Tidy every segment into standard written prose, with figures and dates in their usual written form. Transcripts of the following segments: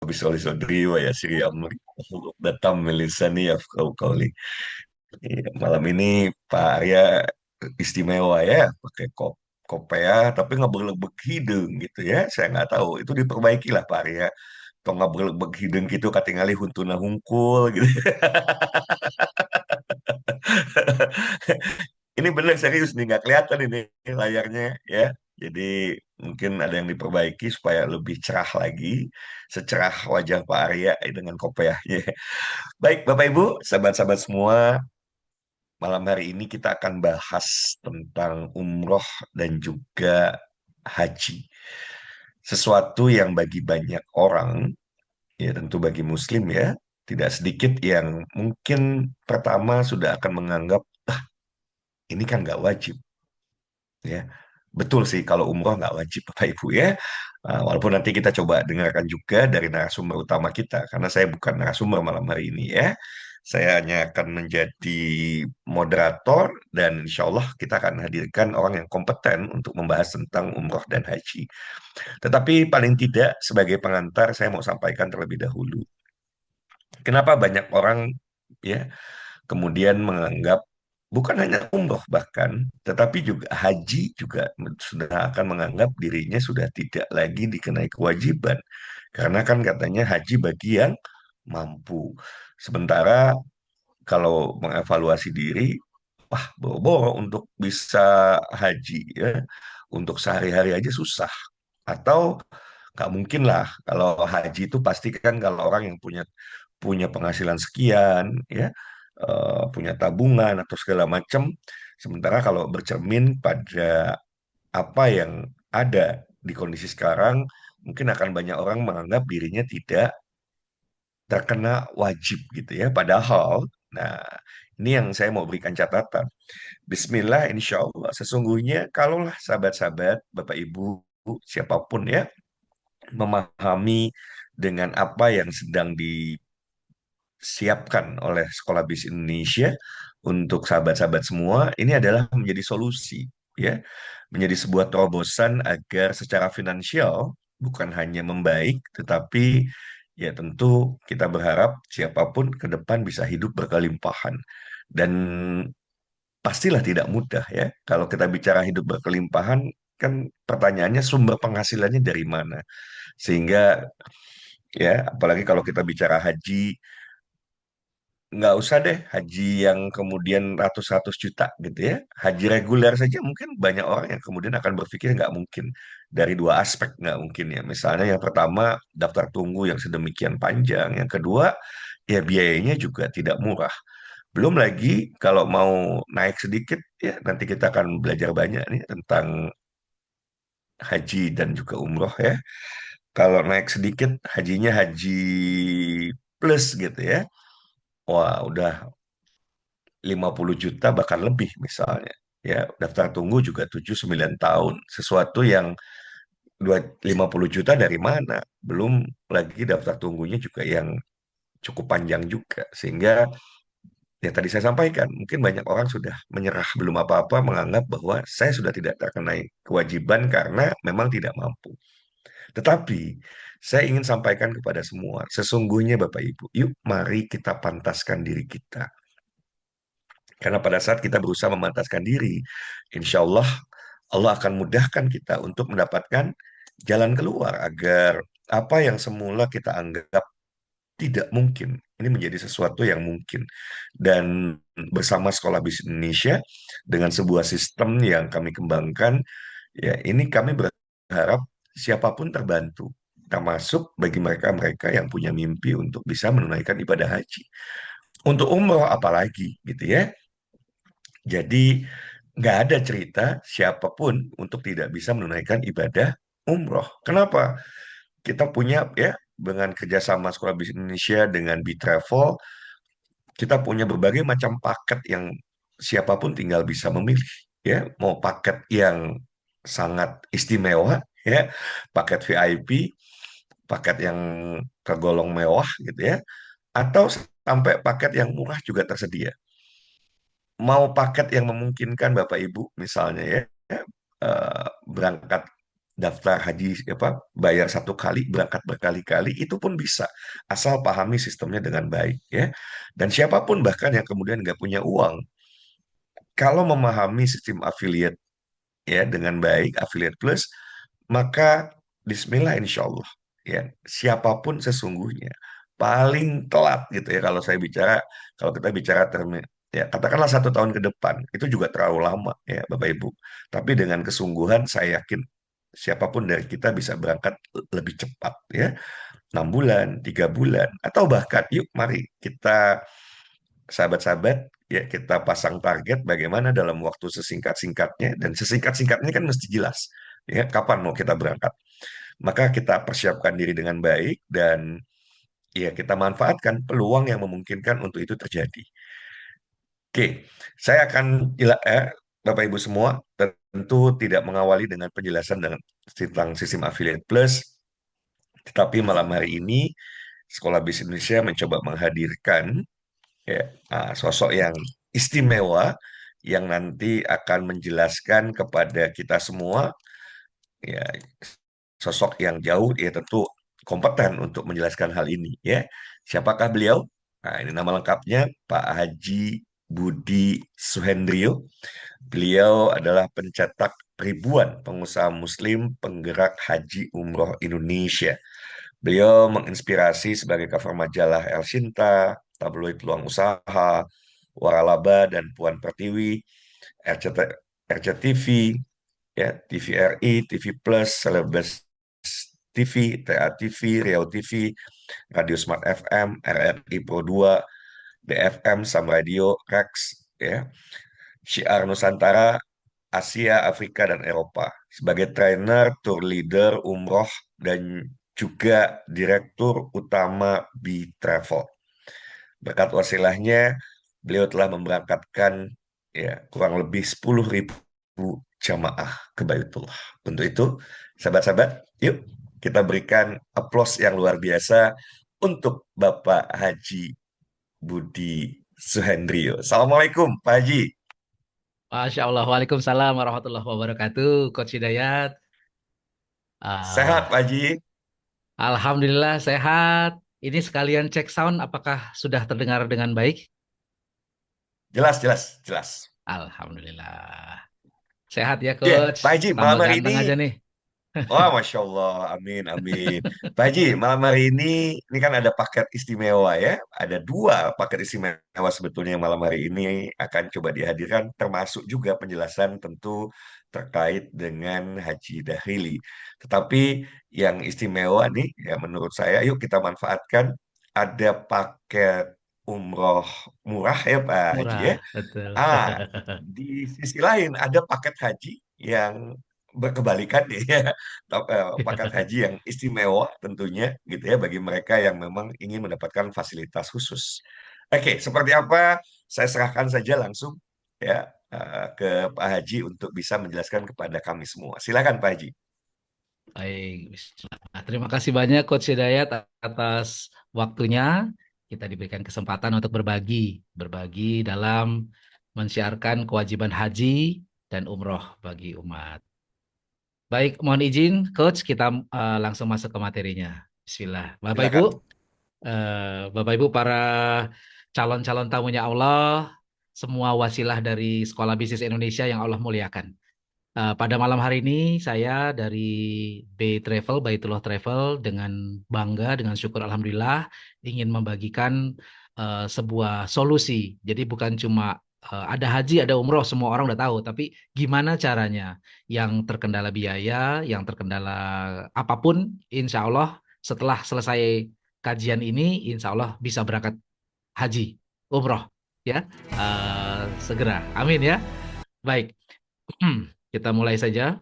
bisoli sodri wa yasiri amri datam milisani yafqahu qawli. Iya, malam ini Pak Arya istimewa ya, pakai kopea tapi nggak berlebeg hidung gitu ya. Saya nggak tahu itu diperbaiki lah Pak Arya. Atau nggak berlebeg hidung gitu katingali huntuna hungkul gitu. Ini bener serius nih, nggak kelihatan ini layarnya ya. Jadi mungkin ada yang diperbaiki supaya lebih cerah lagi, secerah wajah Pak Arya dengan kopiahnya. Baik, Bapak Ibu, sahabat-sahabat semua, malam hari ini kita akan bahas tentang umroh dan juga haji. Sesuatu yang bagi banyak orang, ya tentu bagi Muslim ya, tidak sedikit yang mungkin pertama sudah akan menganggap ini kan nggak wajib. Ya, betul sih kalau umroh nggak wajib Bapak Ibu ya. Walaupun nanti kita coba dengarkan juga dari narasumber utama kita, karena saya bukan narasumber malam hari ini ya. Saya hanya akan menjadi moderator dan insya Allah kita akan hadirkan orang yang kompeten untuk membahas tentang umroh dan haji. Tetapi paling tidak sebagai pengantar saya mau sampaikan terlebih dahulu. Kenapa banyak orang ya kemudian menganggap bukan hanya umroh bahkan, tetapi juga haji juga sudah akan menganggap dirinya sudah tidak lagi dikenai kewajiban. Karena kan katanya haji bagi yang mampu. Sementara kalau mengevaluasi diri, wah boro-boro untuk bisa haji ya, untuk sehari-hari aja susah. Atau nggak mungkin lah kalau haji itu pasti kan kalau orang yang punya punya penghasilan sekian ya, punya tabungan atau segala macam. Sementara kalau bercermin pada apa yang ada di kondisi sekarang, mungkin akan banyak orang menganggap dirinya tidak terkena wajib gitu ya. Padahal, nah ini yang saya mau berikan catatan. Bismillah, insya Allah. Sesungguhnya kalaulah sahabat-sahabat, Bapak Ibu, siapapun ya, memahami dengan apa yang sedang disiapkan oleh Sekolah Bisnis Indonesia untuk sahabat-sahabat semua, ini adalah menjadi solusi, ya, menjadi sebuah terobosan agar secara finansial bukan hanya membaik, tetapi ya tentu kita berharap siapapun ke depan bisa hidup berkelimpahan. Dan pastilah tidak mudah ya. Kalau kita bicara hidup berkelimpahan, kan pertanyaannya sumber penghasilannya dari mana? Sehingga ya, apalagi kalau kita bicara haji, nggak usah deh haji yang kemudian ratus-ratus juta gitu ya. Haji reguler saja mungkin banyak orang yang kemudian akan berpikir nggak mungkin dari dua aspek nggak mungkin ya. Misalnya yang pertama daftar tunggu yang sedemikian panjang, yang kedua ya biayanya juga tidak murah. Belum lagi kalau mau naik sedikit ya nanti kita akan belajar banyak nih tentang haji dan juga umroh ya. Kalau naik sedikit hajinya haji plus gitu ya. Wah, udah 50 juta bahkan lebih misalnya. Ya, daftar tunggu juga 7 9 tahun. Sesuatu yang 50 juta dari mana? Belum lagi daftar tunggunya juga yang cukup panjang juga. Sehingga ya tadi saya sampaikan, mungkin banyak orang sudah menyerah belum apa-apa menganggap bahwa saya sudah tidak terkena kewajiban karena memang tidak mampu. Tetapi saya ingin sampaikan kepada semua, sesungguhnya Bapak Ibu, yuk mari kita pantaskan diri kita. Karena pada saat kita berusaha memantaskan diri, insya Allah Allah akan mudahkan kita untuk mendapatkan jalan keluar agar apa yang semula kita anggap tidak mungkin, ini menjadi sesuatu yang mungkin. Dan bersama Sekolah Bisnis Indonesia, dengan sebuah sistem yang kami kembangkan, ya ini kami berharap siapapun terbantu, termasuk bagi mereka-mereka yang punya mimpi untuk bisa menunaikan ibadah haji. Untuk umroh apalagi gitu ya. Jadi nggak ada cerita siapapun untuk tidak bisa menunaikan ibadah umroh. Kenapa? Kita punya ya dengan kerjasama Sekolah Bisnis Indonesia dengan B-Travel, kita punya berbagai macam paket yang siapapun tinggal bisa memilih. Ya, mau paket yang sangat istimewa, ya, paket VIP, paket yang tergolong mewah gitu ya, atau sampai paket yang murah juga tersedia. Mau paket yang memungkinkan Bapak Ibu misalnya ya, berangkat daftar haji apa bayar satu kali berangkat berkali-kali itu pun bisa asal pahami sistemnya dengan baik ya. Dan siapapun bahkan yang kemudian nggak punya uang, kalau memahami sistem affiliate ya dengan baik, affiliate plus, maka Bismillah insya Allah ya siapapun sesungguhnya paling telat gitu ya kalau saya bicara, kalau kita bicara term ya katakanlah 1 tahun ke depan itu juga terlalu lama ya Bapak Ibu. Tapi dengan kesungguhan saya yakin siapapun dari kita bisa berangkat lebih cepat ya, 6 bulan, 3 bulan, atau bahkan yuk mari kita sahabat-sahabat ya kita pasang target bagaimana dalam waktu sesingkat-singkatnya, dan sesingkat-singkatnya kan mesti jelas ya kapan mau kita berangkat. Maka kita persiapkan diri dengan baik dan ya kita manfaatkan peluang yang memungkinkan untuk itu terjadi. Oke, saya akan Bapak Ibu semua tentu tidak mengawali dengan penjelasan dengan tentang sistem affiliate plus, tetapi malam hari ini Sekolah Bisnis Indonesia mencoba menghadirkan ya, sosok yang istimewa yang nanti akan menjelaskan kepada kita semua ya, sosok yang jauh ya tentu kompeten untuk menjelaskan hal ini ya. Siapakah beliau? Nah, ini nama lengkapnya Pak Haji Budi Suhendrio. Beliau adalah pencetak ribuan pengusaha muslim penggerak haji umroh Indonesia. Beliau menginspirasi sebagai cover majalah El Sinta, tabloid Peluang Usaha, Waralaba dan Puan Pertiwi, RCT, RCTV, ya, TVRI, TV Plus, Celebes TV, TA TV, Riau TV, Radio Smart FM, RRI Pro 2, BFM, Sam Radio, Rex, ya, Syiar Nusantara, Asia, Afrika, dan Eropa. Sebagai trainer, tour leader, umroh, dan juga direktur utama B Travel. Berkat wasilahnya, beliau telah memberangkatkan ya kurang lebih 10.000 jamaah ke Baitullah. Untuk itu, sahabat-sahabat, yuk kita berikan aplaus yang luar biasa untuk Bapak Haji Budi Suhendrio. Assalamualaikum, Pak Haji. Masya Allah, Waalaikumsalam warahmatullahi wabarakatuh, Coach Hidayat. Sehat, Ah, Pak Haji? Alhamdulillah sehat. Ini sekalian cek sound, apakah sudah terdengar dengan baik? Jelas, jelas, jelas. Alhamdulillah. Sehat ya, Ya, Coach. Pak Haji, Tambah malam hari ganteng ini aja nih. wah, Masya Allah, amin, amin. Pak Haji, malam hari ini kan ada paket istimewa ya. Ada 2 paket istimewa sebetulnya yang malam hari ini akan coba dihadirkan, termasuk juga penjelasan tentu terkait dengan Haji Dahrili. Tetapi yang istimewa nih, ya menurut saya, yuk kita manfaatkan ada paket umroh murah ya Pak Haji ya. Murah, betul. Ah, di sisi lain ada paket haji yang berkebalikan nih ya. Paket haji yang istimewa tentunya gitu ya bagi mereka yang memang ingin mendapatkan fasilitas khusus. Oke, seperti apa? Saya serahkan saja langsung ya ke Pak Haji untuk bisa menjelaskan kepada kami semua. Silakan Pak Haji. Baik, bismillah. Nah, terima kasih banyak Coach Hidayat atas waktunya. Kita diberikan kesempatan untuk berbagi dalam mensiarkan kewajiban haji dan umroh bagi umat. Baik, mohon izin, Coach, kita langsung masuk ke materinya. Bismillah. Silakan. Bapak Ibu para calon-calon tamunya Allah, semua wasilah dari Sekolah Bisnis Indonesia yang Allah muliakan. Pada malam hari ini saya dari Baitullah Travel dengan bangga, dengan syukur Alhamdulillah ingin membagikan sebuah solusi. Jadi bukan cuma ada haji, ada umroh, semua orang udah tahu. Tapi gimana caranya yang terkendala biaya, yang terkendala apapun, insya Allah setelah selesai kajian ini, insya Allah bisa berangkat haji, umroh, ya, segera. Amin ya. Baik. Kita mulai saja.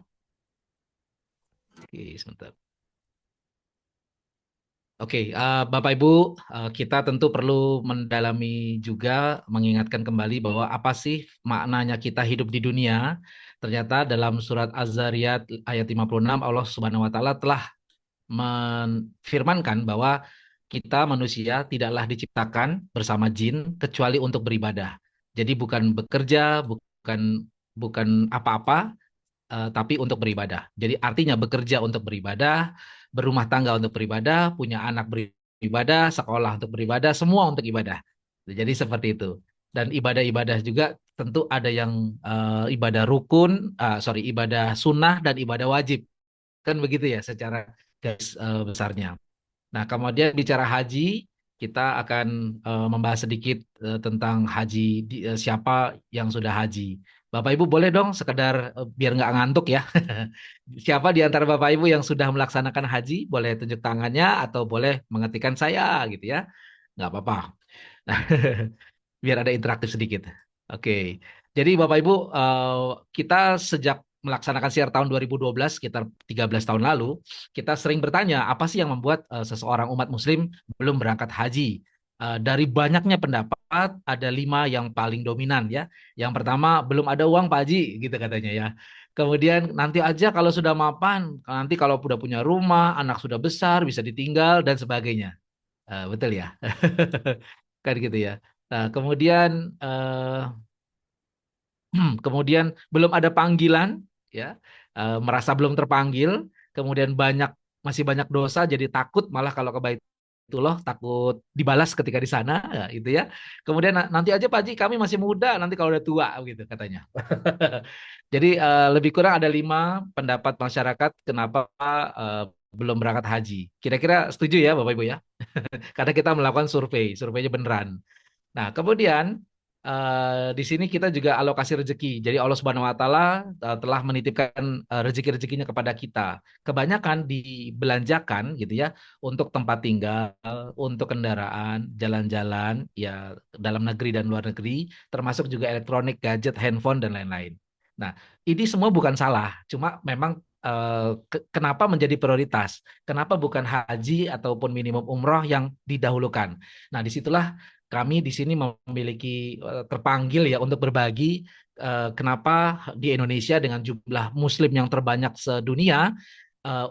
Oke, sebentar. Oke, Bapak Ibu, kita tentu perlu mendalami juga, mengingatkan kembali bahwa apa sih maknanya kita hidup di dunia. Ternyata dalam surat Az-Zariyat ayat 56 Allah Subhanahu wa taala telah menfirmankan bahwa kita manusia tidaklah diciptakan bersama jin kecuali untuk beribadah. Jadi bukan bekerja, bukan bukan apa-apa, tapi untuk beribadah. Jadi artinya bekerja untuk beribadah, berumah tangga untuk beribadah, punya anak beribadah, sekolah untuk beribadah, semua untuk ibadah. Jadi seperti itu. Dan ibadah-ibadah juga tentu ada yang ibadah rukun, sorry, ibadah sunnah dan ibadah wajib. Kan begitu ya secara garis besarnya. Nah, kemudian bicara haji, kita akan membahas sedikit tentang haji, siapa yang sudah haji. Bapak Ibu boleh dong sekedar biar nggak ngantuk ya. Siapa di antara Bapak Ibu yang sudah melaksanakan haji, boleh tunjuk tangannya atau boleh mengetikkan saya gitu ya. Nggak apa-apa. Nah, biar ada interaktif sedikit. Oke. Jadi Bapak Ibu, kita sejak melaksanakan siar tahun 2012, sekitar 13 tahun lalu, kita sering bertanya, apa sih yang membuat seseorang umat muslim belum berangkat haji? Dari banyaknya pendapat, ada 5 yang paling dominan ya. Yang pertama, belum ada uang Pak Haji, gitu katanya ya. Kemudian nanti aja kalau sudah mapan, nanti kalau sudah punya rumah, anak sudah besar, bisa ditinggal, dan sebagainya. Betul ya? Kan gitu ya. Nah, kemudian kemudian belum ada panggilan, ya, merasa belum terpanggil, kemudian masih banyak dosa, jadi takut malah kalau ke Baitullah takut dibalas ketika di sana, ya, itu ya. Kemudian nanti aja Pak Haji kami masih muda, nanti kalau udah tua, gitu katanya. Jadi lebih kurang ada 5 pendapat masyarakat kenapa belum berangkat haji. Kira-kira setuju ya Bapak Ibu ya? Karena kita melakukan surveinya beneran. Nah, kemudian di sini kita juga alokasi rezeki. Jadi Allah Subhanahu wa taala telah menitipkan rezeki-rezekinya kepada kita. Kebanyakan dibelanjakan gitu ya untuk tempat tinggal, untuk kendaraan, jalan-jalan ya dalam negeri dan luar negeri, termasuk juga elektronik, gadget, handphone dan lain-lain. Nah, ini semua bukan salah, cuma memang kenapa menjadi prioritas? Kenapa bukan haji ataupun minimum umroh yang didahulukan? Nah, disitulah kami di sini memiliki terpanggil ya untuk berbagi kenapa di Indonesia dengan jumlah Muslim yang terbanyak sedunia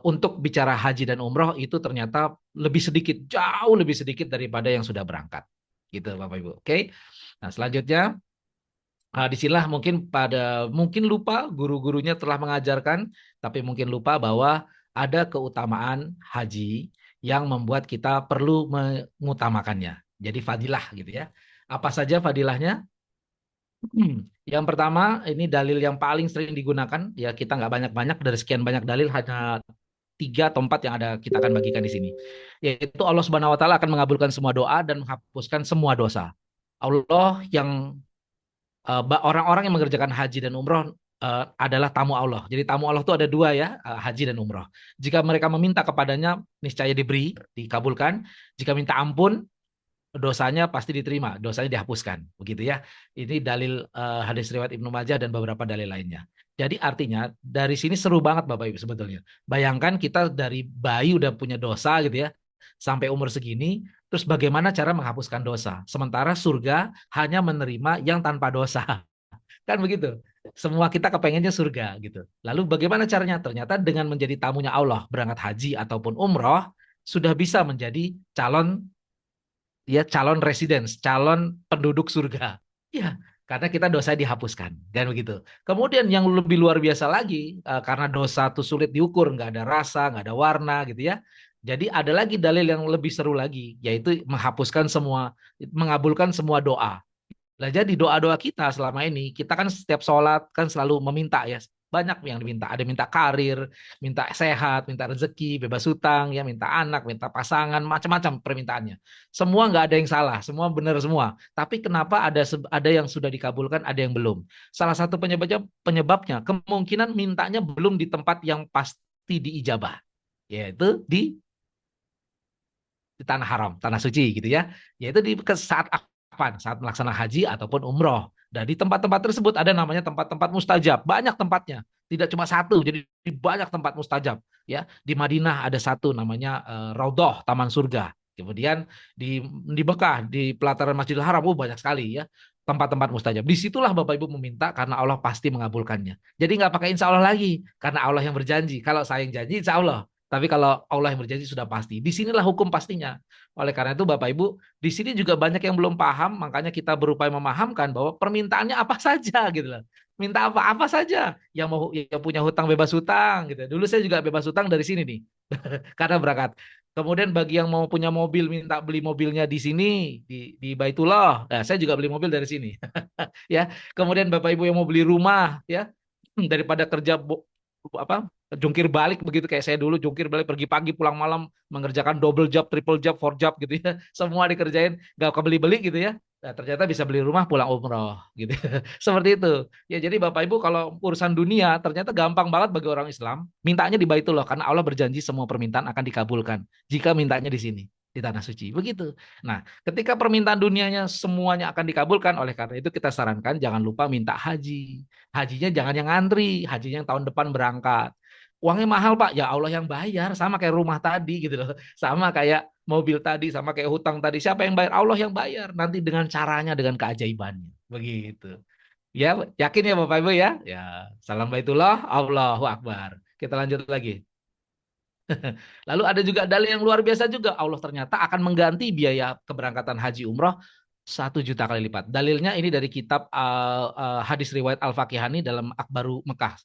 untuk bicara haji dan umroh itu ternyata lebih sedikit, jauh lebih sedikit daripada yang sudah berangkat. Gitu Bapak Ibu. Oke. Nah, selanjutnya disinilah mungkin lupa guru-gurunya telah mengajarkan, tapi mungkin lupa bahwa ada keutamaan haji yang membuat kita perlu mengutamakannya. Jadi fadilah gitu ya. Apa saja fadilahnya? Yang pertama, ini dalil yang paling sering digunakan. Ya kita nggak banyak-banyak, dari sekian banyak dalil hanya 3 atau 4 yang ada kita akan bagikan di sini. Yaitu Allah Subhanahu Wa Taala akan mengabulkan semua doa dan menghapuskan semua dosa. Allah yang orang-orang yang mengerjakan haji dan umroh adalah tamu Allah. Jadi tamu Allah itu ada 2 ya, haji dan umroh. Jika mereka meminta kepadanya, niscaya diberi, dikabulkan. Jika minta ampun, dosanya pasti diterima, dosanya dihapuskan. Begitu ya. Ini dalil hadis riwayat Ibnu Majah dan beberapa dalil lainnya. Jadi artinya dari sini seru banget Bapak Ibu sebetulnya. Bayangkan kita dari bayi udah punya dosa gitu ya, sampai umur segini, terus bagaimana cara menghapuskan dosa? Sementara surga hanya menerima yang tanpa dosa. Kan begitu. Semua kita kepengennya surga gitu. Lalu bagaimana caranya? Ternyata dengan menjadi tamunya Allah, berangkat haji ataupun umroh, sudah bisa menjadi calon resident, calon penduduk surga. Ya, karena kita dosa dihapuskan, kan begitu. Kemudian yang lebih luar biasa lagi, karena dosa itu sulit diukur, nggak ada rasa, nggak ada warna, gitu ya. Jadi ada lagi dalil yang lebih seru lagi, yaitu mengabulkan semua doa. Nah, jadi doa-doa kita selama ini, kita kan setiap sholat kan selalu meminta ya, banyak yang diminta. Ada minta karir, minta sehat, minta rezeki, bebas hutang, ya minta anak, minta pasangan, macam-macam permintaannya. Semua nggak ada yang salah, semua benar semua. Tapi kenapa ada yang sudah dikabulkan, ada yang belum? Salah satu penyebabnya kemungkinan mintanya belum di tempat yang pasti diijabah, yaitu di tanah haram, tanah suci gitu ya. Yaitu saat kapan? Saat melaksanakan haji ataupun umroh. Dan di tempat-tempat tersebut ada namanya tempat-tempat mustajab. Banyak tempatnya. Tidak cuma satu, jadi banyak tempat mustajab. Ya, di Madinah ada satu namanya Raudhah, Taman Surga. Kemudian di Mekah, di pelataran Masjidil Haram, banyak sekali ya tempat-tempat mustajab. Disitulah Bapak Ibu meminta karena Allah pasti mengabulkannya. Jadi nggak pakai insya Allah lagi, karena Allah yang berjanji. Kalau saya yang janji, insya Allah. Tapi kalau Allah yang berjanji sudah pasti. Disinilah hukum pastinya. Oleh karena itu Bapak Ibu, di sini juga banyak yang belum paham, makanya kita berupaya memahamkan bahwa permintaannya apa saja gitu loh. minta apa-apa saja. Yang punya hutang bebas hutang gitu. Dulu saya juga bebas hutang dari sini nih. Karena berangkat. Kemudian bagi yang mau punya mobil minta beli mobilnya di sini di Baitullah. Nah, saya juga beli mobil dari sini. Ya. Kemudian Bapak Ibu yang mau beli rumah ya daripada kerja apa jungkir balik begitu kayak saya dulu jungkir balik pergi pagi pulang malam mengerjakan double job, triple job, four job gitu ya. Semua dikerjain gak kebeli-beli gitu ya. Nah, ternyata bisa beli rumah pulang umroh gitu. Seperti itu. Ya jadi Bapak Ibu kalau urusan dunia ternyata gampang banget bagi orang Islam. Mintanya di Baitullah karena Allah berjanji semua permintaan akan dikabulkan jika mintanya di sini di tanah suci. Begitu. Nah, ketika permintaan dunianya semuanya akan dikabulkan, oleh karena itu kita sarankan jangan lupa minta haji. Hajinya jangan yang ngantri, hajinya yang tahun depan berangkat. Uangnya mahal Pak, ya Allah yang bayar, sama kayak rumah tadi gitu loh. Sama kayak mobil tadi, sama kayak hutang tadi. Siapa yang bayar? Allah yang bayar. Nanti dengan caranya, dengan keajaibannya. Begitu. Ya, yakin ya Bapak Ibu ya? Ya, salam baitullah, Allahu Akbar. Kita lanjut lagi. Lalu ada juga dalil yang luar biasa juga. Allah ternyata akan mengganti biaya keberangkatan haji umroh 1 juta kali lipat. Dalilnya ini dari kitab hadis riwayat Al-Fakihani dalam Akbaru Mekah.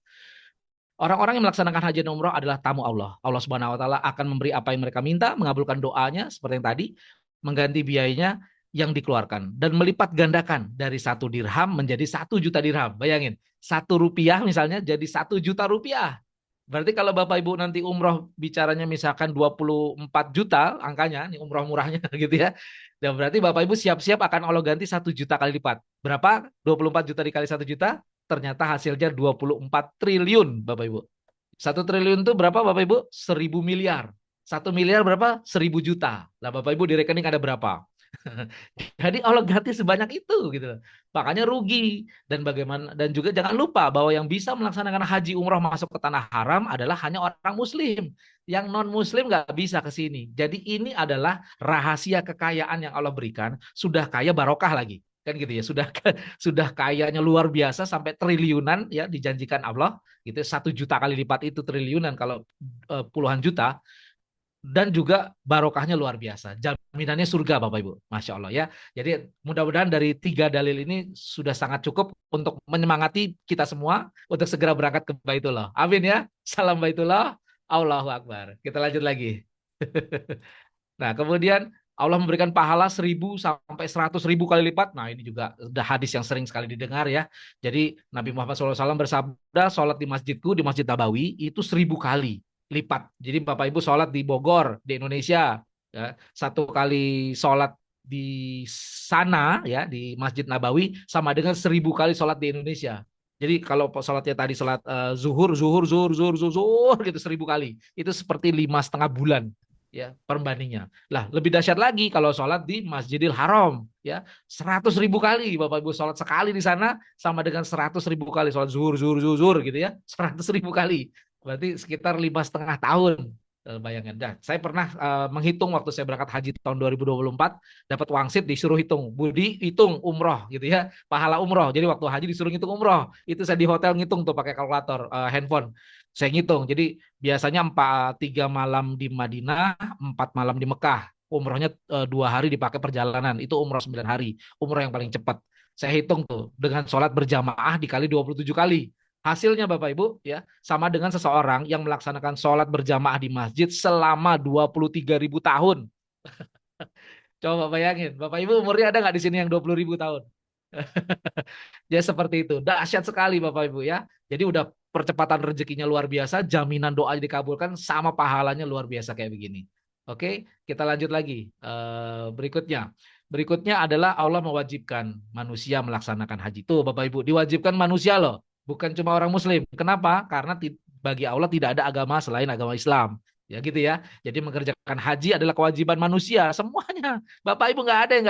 Orang-orang yang melaksanakan haji dan umroh adalah tamu Allah. Allah Subhanahu wa taala akan memberi apa yang mereka minta, mengabulkan doanya seperti yang tadi, mengganti biayanya yang dikeluarkan dan melipat gandakan dari 1 dirham menjadi 1 juta dirham. Bayangin, 1 rupiah misalnya jadi 1 juta rupiah. Berarti kalau Bapak Ibu nanti umroh bicaranya misalkan 24 juta angkanya, ini umroh murahnya gitu ya. Dan berarti Bapak Ibu siap-siap akan Allah ganti 1 juta kali lipat. Berapa? 24 juta dikali 1 juta, ternyata hasilnya 24 triliun Bapak Ibu. 1 triliun itu berapa Bapak Ibu? 1.000 miliar. 1 miliar berapa? 1.000 juta. Lah Bapak Ibu di rekening ada berapa? Jadi Allah ganti sebanyak itu gitu. Makanya rugi dan bagaimana dan juga jangan lupa bahwa yang bisa melaksanakan haji umroh masuk ke tanah haram adalah hanya orang muslim. Yang non muslim nggak bisa ke sini. Jadi ini adalah rahasia kekayaan yang Allah berikan. Sudah kaya barokah lagi. Kan gitu ya. Sudah kayanya luar biasa sampai triliunan ya dijanjikan Allah gitu. 1 juta kali lipat itu triliunan kalau puluhan juta dan juga barokahnya luar biasa. Jaminannya surga Bapak Ibu. Masya Allah ya. Jadi mudah-mudahan dari 3 dalil ini sudah sangat cukup untuk menyemangati kita semua untuk segera berangkat ke Baitullah. Amin ya. Salam Baitullah. Allahu Akbar. Kita lanjut lagi. Nah kemudian Allah memberikan pahala 1.000 sampai 100.000 kali lipat. Nah ini juga sudah hadis yang sering sekali didengar ya. Jadi Nabi Muhammad SAW bersabda, sholat di masjidku, di Masjid Nabawi, itu 1.000 kali lipat. Jadi Bapak Ibu sholat di Bogor, di Indonesia, ya, 1 kali sholat di sana ya di Masjid Nabawi sama dengan 1.000 kali sholat di Indonesia. Jadi kalau sholatnya tadi sholat zuhur gitu 1.000 kali, itu seperti 5,5 bulan ya perbandingannya. Lah lebih dahsyat lagi kalau sholat di Masjidil Haram ya 100.000 kali Bapak Ibu sholat sekali di sana sama dengan 100.000 kali sholat zuhur gitu ya 100.000 kali. Berarti sekitar 5,5 tahun. Bayangkan. Nah, saya pernah menghitung waktu saya berangkat haji tahun 2024, dapat wangsit disuruh hitung. Budi hitung umroh gitu ya. Pahala umroh. Jadi waktu haji disuruh ngitung umroh. Itu saya di hotel ngitung tuh pakai kalkulator handphone. Saya ngitung. Jadi biasanya 3 malam di Madinah, 4 malam di Mekah. Umrohnya 2 hari dipakai perjalanan. Itu umroh 9 hari. Umroh yang paling cepat. Saya hitung tuh dengan sholat berjamaah dikali 27 kali. Hasilnya Bapak Ibu ya sama dengan seseorang yang melaksanakan sholat berjamaah di masjid selama 23.000 tahun. Coba bayangin, Bapak Ibu umurnya ada nggak di sini yang 20.000 tahun? Ya seperti itu. Dahsyat sekali Bapak Ibu ya. Jadi udah percepatan rezekinya luar biasa, jaminan doa dikabulkan sama pahalanya luar biasa kayak begini. Oke, kita lanjut lagi. Berikutnya. Berikutnya adalah Allah mewajibkan manusia melaksanakan haji. Tuh Bapak Ibu, diwajibkan manusia loh. Bukan cuma orang muslim. Kenapa? Karena bagi Allah tidak ada agama selain agama Islam. Ya gitu ya. Jadi mengerjakan haji adalah kewajiban manusia semuanya. Bapak Ibu nggak ada yang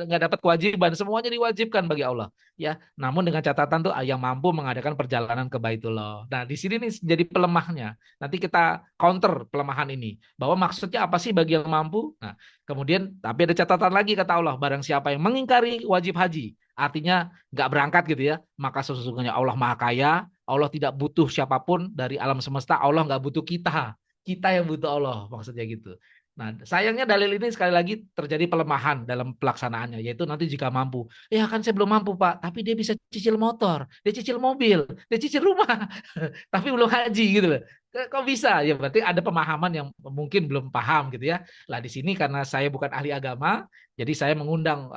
nggak dapat kewajiban, semuanya diwajibkan bagi Allah. Ya, namun dengan catatan tuh yang mampu mengadakan perjalanan ke Baitullah. Nah, di sini nih jadi pelemahnya. Nanti kita counter pelemahan ini. Bahwa maksudnya apa sih bagi yang mampu? Nah, kemudian tapi ada catatan lagi kata Allah, barang siapa yang mengingkari wajib haji, artinya nggak berangkat gitu ya, maka sesungguhnya Allah Maha Kaya, Allah tidak butuh siapapun dari alam semesta, Allah nggak butuh kita. Kita yang butuh Allah, maksudnya gitu. Nah, sayangnya dalil ini sekali lagi terjadi pelemahan dalam pelaksanaannya, yaitu nanti jika mampu. Ya kan saya belum mampu, Pak, tapi dia bisa cicil motor, dia cicil mobil, dia cicil rumah, tapi belum haji gitu loh. Kok bisa? Ya berarti ada pemahaman yang mungkin belum paham gitu ya. Lah di sini karena saya bukan ahli agama, jadi saya mengundang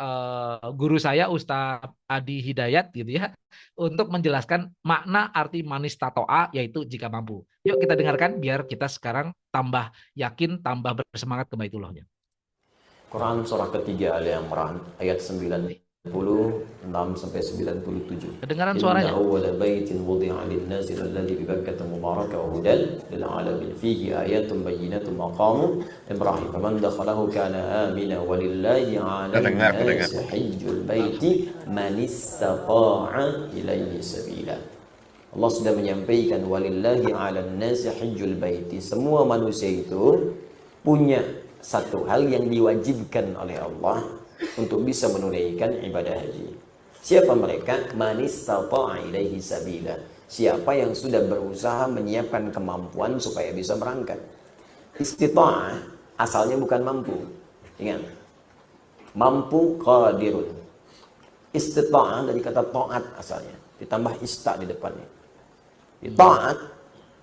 guru saya Ustadz Adi Hidayat gitu ya untuk menjelaskan makna arti manis tatoa yaitu jika mampu. Yuk kita dengarkan biar kita sekarang tambah yakin, tambah bersemangat ke Baitullahnya. Quran surah ketiga Ali Imran ayat 96 sampai 97. Kedengaran Inna suaranya? awwala baitin wudi'a lin-nasi alladhi bi Bakkah mubarakan wa hudan lil 'alamin fihi ayatun bayyinatun maqamu Ibrahim faman dakhalahu kana amina walillahi 'alan Terdengar. nasi hajjul baiti man istata'a ilaihi sabila. Allah sudah menyampaikan walillahi 'alan nasi hajjul baiti. Semua manusia itu punya satu hal yang diwajibkan oleh Allah untuk bisa menunaikan ibadah haji. Siapa mereka? Man istata'a ilaihi sabila. Siapa yang sudah berusaha menyiapkan kemampuan supaya bisa berangkat. Istita'ah asalnya bukan mampu. Ingat. Mampu qadirun. Istita'ah dari kata ta'at asalnya. Ditambah ista di depannya. Ta'at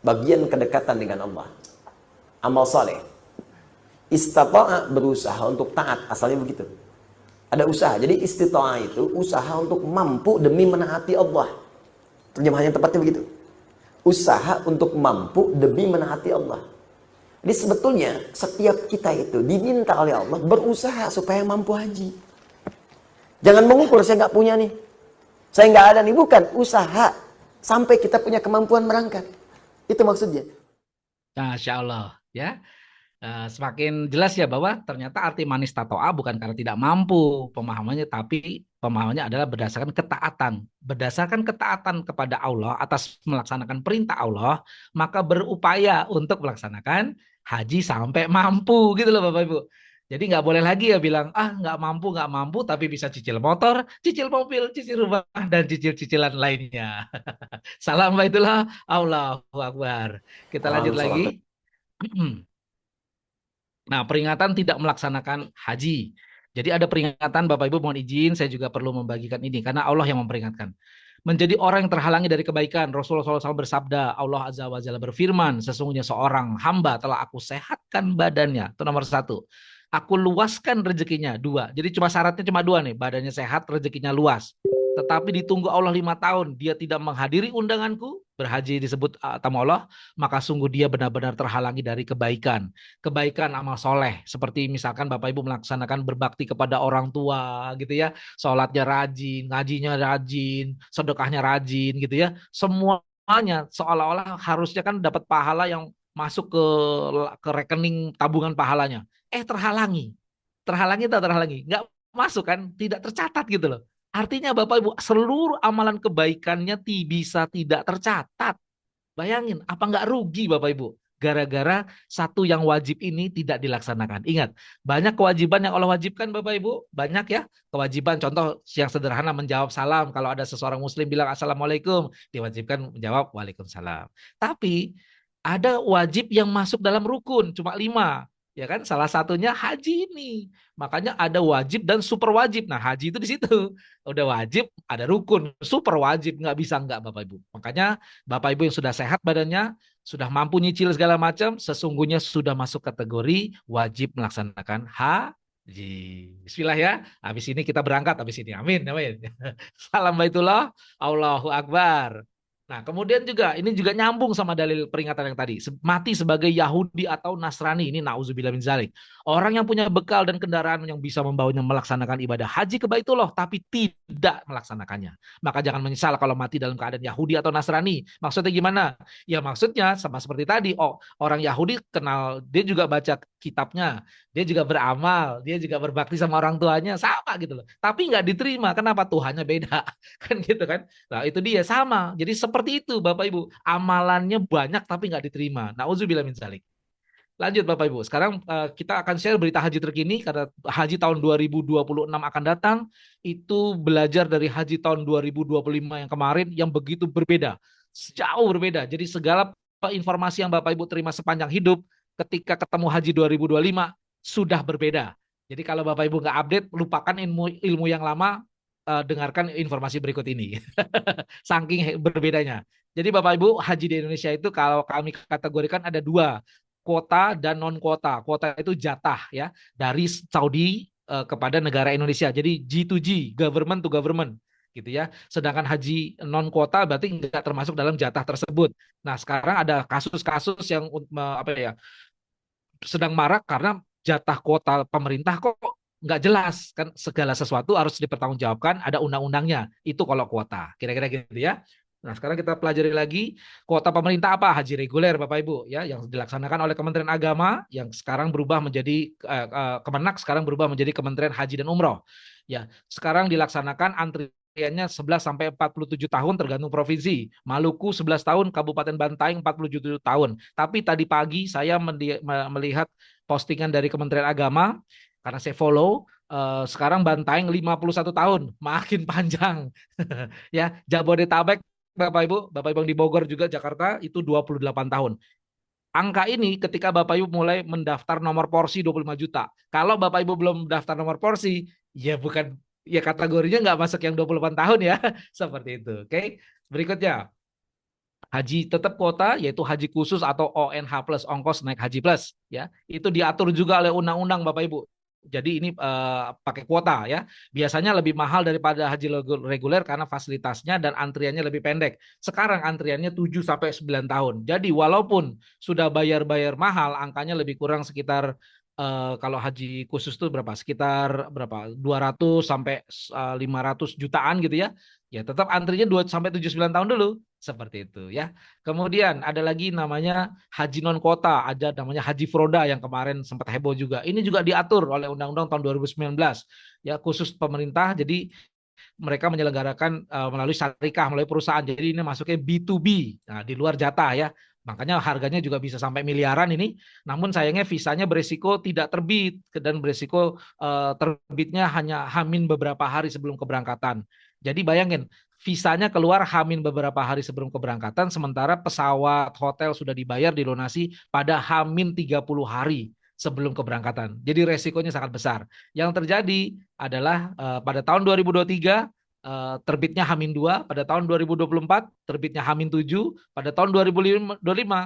bagian kedekatan dengan Allah. Amal saleh. Istata'a berusaha untuk taat, asalnya begitu. Ada usaha. Jadi istita'a itu usaha untuk mampu demi menaati Allah. Terjemahan yang tepatnya begitu. Usaha untuk mampu demi menaati Allah. Jadi sebetulnya setiap kita itu diminta oleh Allah berusaha supaya mampu haji. Jangan mengukur saya nggak punya nih, saya nggak ada nih, bukan. Usaha sampai kita punya kemampuan berangkat. Itu maksudnya. Masya Allah ya. Semakin jelas ya bahwa ternyata arti manis tatoa bukan karena tidak mampu pemahamannya, tapi pemahamannya adalah berdasarkan ketaatan. Berdasarkan ketaatan kepada Allah atas melaksanakan perintah Allah, maka berupaya untuk melaksanakan haji sampai mampu gitu loh Bapak Ibu. Jadi nggak boleh lagi ya bilang, nggak mampu, tapi bisa cicil motor, cicil mobil, cicil rumah, dan cicil-cicilan lainnya. Salam baitullah, Allahu Akbar. Kita lanjut Quran surah lagi. Nah, peringatan tidak melaksanakan haji. Jadi ada peringatan, Bapak Ibu mohon izin, saya juga perlu membagikan ini karena Allah yang memperingatkan. Menjadi orang yang terhalangi dari kebaikan. Rasulullah SAW bersabda, Allah Azza wa Jalla berfirman, sesungguhnya seorang hamba telah aku sehatkan badannya. Itu nomor satu. Aku luaskan rezekinya, dua. Jadi cuma syaratnya cuma dua nih, badannya sehat, rezekinya luas. Tetapi ditunggu Allah 5 tahun, dia tidak menghadiri undanganku, berhaji disebut tamu Allah, maka sungguh dia benar-benar terhalangi dari kebaikan. Kebaikan amal soleh, seperti misalkan Bapak Ibu melaksanakan berbakti kepada orang tua gitu ya, sholatnya rajin, ngajinya rajin, sedekahnya rajin gitu ya, semuanya seolah-olah harusnya kan dapat pahala yang masuk ke rekening tabungan pahalanya. Terhalangi. Terhalangi atau terhalangi? Nggak masuk kan? Tidak tercatat gitu loh. Artinya Bapak Ibu, seluruh amalan kebaikannya bisa tidak tercatat. Bayangin, apa nggak rugi Bapak Ibu? Gara-gara satu yang wajib ini tidak dilaksanakan. Ingat, banyak kewajiban yang Allah wajibkan Bapak Ibu. Banyak ya kewajiban. Contoh yang sederhana menjawab salam. Kalau ada seseorang muslim bilang Assalamualaikum, diwajibkan menjawab Waalaikumsalam. Tapi ada wajib yang masuk dalam rukun, cuma 5. Ya kan, salah satunya haji ini. Makanya ada wajib dan super wajib. Nah, haji itu di situ. Udah wajib, ada rukun, super wajib, nggak bisa nggak Bapak Ibu. Makanya Bapak Ibu yang sudah sehat badannya, sudah mampu nyicil segala macam, sesungguhnya sudah masuk kategori wajib melaksanakan haji. Bismillah ya. Habis ini kita berangkat habis ini. Amin. Amin. Salam baitullah. Allahu Akbar. Nah, kemudian juga ini juga nyambung sama dalil peringatan yang tadi. Mati sebagai Yahudi atau Nasrani, ini nauzubillah min zalik. Orang yang punya bekal dan kendaraan yang bisa membawanya melaksanakan ibadah haji ke Baitullah tapi tidak melaksanakannya. Maka jangan menyesal kalau mati dalam keadaan Yahudi atau Nasrani. Maksudnya gimana? Ya maksudnya sama seperti tadi. Oh, orang Yahudi kenal, dia juga baca kitabnya, dia juga beramal, dia juga berbakti sama orang tuanya, sama gitu loh. Tapi nggak diterima. Kenapa? Tuhannya beda. Kan gitu kan? Nah, itu dia sama. Jadi seperti itu Bapak Ibu. Amalannya banyak tapi nggak diterima. Nauzubillah min dzalik. Lanjut Bapak Ibu. Sekarang kita akan share berita haji terkini karena haji tahun 2026 akan datang. Itu belajar dari haji tahun 2025 yang kemarin yang begitu berbeda. Jauh berbeda. Jadi segala informasi yang Bapak Ibu terima sepanjang hidup ketika ketemu haji 2025 sudah berbeda. Jadi kalau Bapak Ibu nggak update, lupakan ilmu yang lama, dengarkan informasi berikut ini. Saking berbedanya. Jadi Bapak Ibu, haji di Indonesia itu kalau kami kategorikan ada dua, kuota dan non kuota. Kuota itu jatah ya dari Saudi kepada negara Indonesia. Jadi G2G, government to government gitu ya. Sedangkan haji non kuota berarti nggak termasuk dalam jatah tersebut. Nah, sekarang ada kasus-kasus yang apa ya, sedang marak karena jatah kuota pemerintah kok nggak jelas, kan segala sesuatu harus dipertanggungjawabkan, ada undang-undangnya itu kalau kuota, kira-kira gitu ya. Nah, sekarang kita pelajari lagi kuota pemerintah apa. Haji reguler Bapak Ibu ya, yang dilaksanakan oleh Kementerian Agama, yang sekarang berubah menjadi Kemenak, sekarang berubah menjadi Kementerian Haji dan Umroh ya. Sekarang dilaksanakan antriannya 11 sampai 47 tahun tergantung provinsi. Maluku 11 tahun, Kabupaten Bantaeng 47 tahun. Tapi tadi pagi saya melihat postingan dari Kementerian Agama, karena saya follow, sekarang Bantaeng 51 tahun, makin panjang. Ya, Jabodetabek Bapak Ibu yang di Bogor juga Jakarta itu 28 tahun. Angka ini ketika Bapak Ibu mulai mendaftar nomor porsi 25 juta. Kalau Bapak Ibu belum daftar nomor porsi, ya bukan, ya kategorinya nggak masuk yang 28 tahun ya. Seperti itu. Oke. Berikutnya, haji tetap kuota yaitu haji khusus atau ONH plus, ongkos naik haji plus ya. Itu diatur juga oleh undang-undang Bapak Ibu. Jadi ini pakai kuota ya. Biasanya lebih mahal daripada haji reguler karena fasilitasnya dan antriannya lebih pendek. Sekarang antriannya 7 sampai 9 tahun. Jadi walaupun sudah bayar-bayar mahal, angkanya lebih kurang sekitar kalau haji khusus itu berapa? Sekitar berapa? 200 sampai 500 jutaan gitu ya. Ya tetap antrinya 2 sampai 79 tahun dulu. Seperti itu ya. Kemudian ada lagi namanya haji non kota, ada namanya haji Froda yang kemarin sempat heboh juga. Ini juga diatur oleh Undang-Undang tahun 2019 ya, khusus pemerintah. Jadi mereka menyelenggarakan melalui syarikah, melalui perusahaan. Jadi ini masuknya B2B, nah, di luar jatah ya. Makanya harganya juga bisa sampai miliaran ini. Namun sayangnya visanya beresiko tidak terbit dan beresiko terbitnya hanya hamin beberapa hari sebelum keberangkatan. Jadi bayangin, visanya keluar hamin beberapa hari sebelum keberangkatan, sementara pesawat, hotel sudah dibayar, dilunasi pada hamin 30 hari sebelum keberangkatan. Jadi resikonya sangat besar. Yang terjadi adalah pada tahun 2023 terbitnya Hamin 2, pada tahun 2024 terbitnya Hamin 7, pada tahun 2025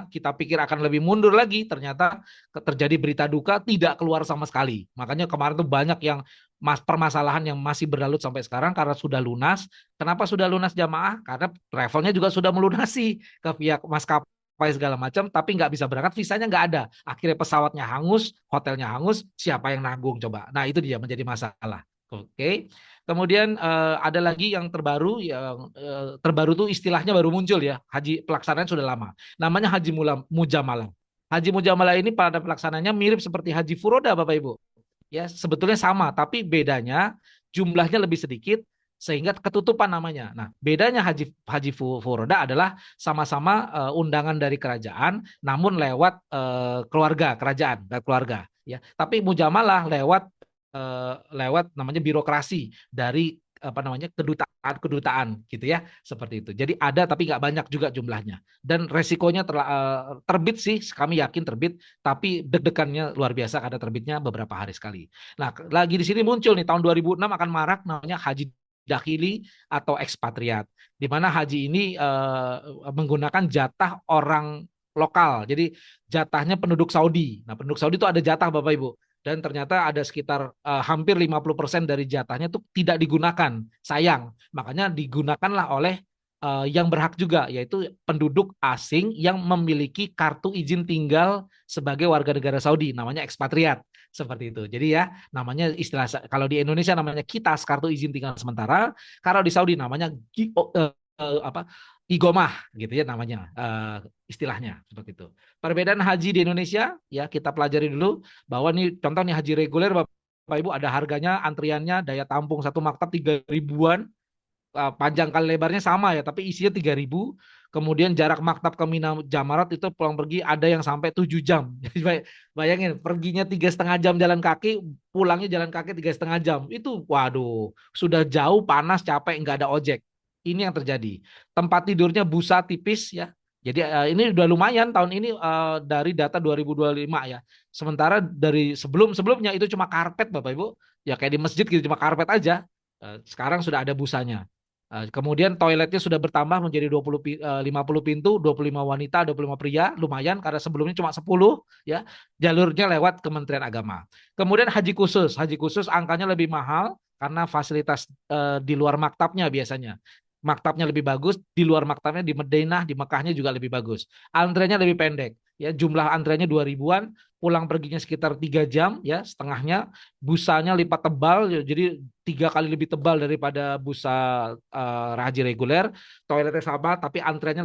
kita pikir akan lebih mundur lagi, ternyata terjadi berita duka tidak keluar sama sekali. Makanya kemarin tuh banyak yang permasalahan yang masih berlalut sampai sekarang karena sudah lunas. Kenapa sudah lunas jamaah? Karena travelnya juga sudah melunasi ke pihak maskapai segala macam, tapi nggak bisa berangkat, visanya nggak ada. Akhirnya pesawatnya hangus, hotelnya hangus, siapa yang nanggung coba? Nah itu dia menjadi masalah. Oke. Kemudian ada lagi yang terbaru, yang terbaru tuh istilahnya baru muncul ya. Haji pelaksanaan sudah lama. Namanya Haji Mujamalah. Haji Mujamalah ini pada pelaksananya mirip seperti Haji Furoda Bapak Ibu. Ya, sebetulnya sama, tapi bedanya jumlahnya lebih sedikit sehingga ketutupan namanya. Nah, bedanya Haji Furoda adalah sama-sama undangan dari kerajaan, namun lewat keluarga kerajaan, keluarga. Ya, tapi Mujamalah lewat namanya birokrasi dari apa namanya kedutaan gitu ya, seperti itu. Jadi ada tapi nggak banyak juga jumlahnya, dan resikonya terbit sih kami yakin terbit, tapi deg-degannya luar biasa karena terbitnya beberapa hari sekali. Nah lagi di sini muncul nih tahun 2006 akan marak namanya haji dakhili atau ekspatriat, di mana haji ini menggunakan jatah orang lokal. Jadi jatahnya penduduk Saudi. Nah penduduk Saudi itu ada jatah Bapak Ibu, dan ternyata ada sekitar hampir 50% dari jatahnya itu tidak digunakan. Sayang, makanya digunakanlah oleh yang berhak juga, yaitu penduduk asing yang memiliki kartu izin tinggal sebagai warga negara Saudi, namanya ekspatriat. Seperti itu. Jadi ya, namanya istilah, kalau di Indonesia namanya KITAS, kartu izin tinggal sementara. Kalau di Saudi namanya apa, igomah gitu ya namanya, istilahnya seperti itu. Perbedaan haji di Indonesia ya kita pelajari dulu, bahwa nih contoh nih haji reguler Bapak Ibu, ada harganya, antriannya, daya tampung satu maktab 3 ribuan, panjang kali lebarnya sama ya, tapi isinya 3.000. Kemudian jarak maktab ke Mina Jamarat itu pulang pergi ada yang sampai 7 jam. Jadi bayangin, perginya 3,5 jam jalan kaki, pulangnya jalan kaki 3,5 jam. Itu waduh, sudah jauh, panas, capek, nggak ada ojek. Ini yang terjadi. Tempat tidurnya busa tipis ya. Jadi ini udah lumayan tahun ini dari data 2025 ya. Sementara dari sebelum-sebelumnya itu cuma karpet Bapak Ibu. Ya kayak di masjid gitu cuma karpet aja. Sekarang sudah ada busanya. Kemudian toiletnya sudah bertambah menjadi 50 pintu, 25 wanita, 25 pria, lumayan karena sebelumnya cuma 10 ya. Jalurnya lewat Kementerian Agama. Kemudian haji khusus angkanya lebih mahal karena fasilitas di luar maktabnya biasanya. Maktabnya lebih bagus, di luar maktabnya di Madinah, di Mekahnya juga lebih bagus. Antrenya lebih pendek, ya jumlah antrenya 2000-an, pulang perginya sekitar 3 jam, ya setengahnya, busanya lipat tebal, ya, jadi 3 kali lebih tebal daripada busa haji reguler, toiletnya sama, tapi antrenya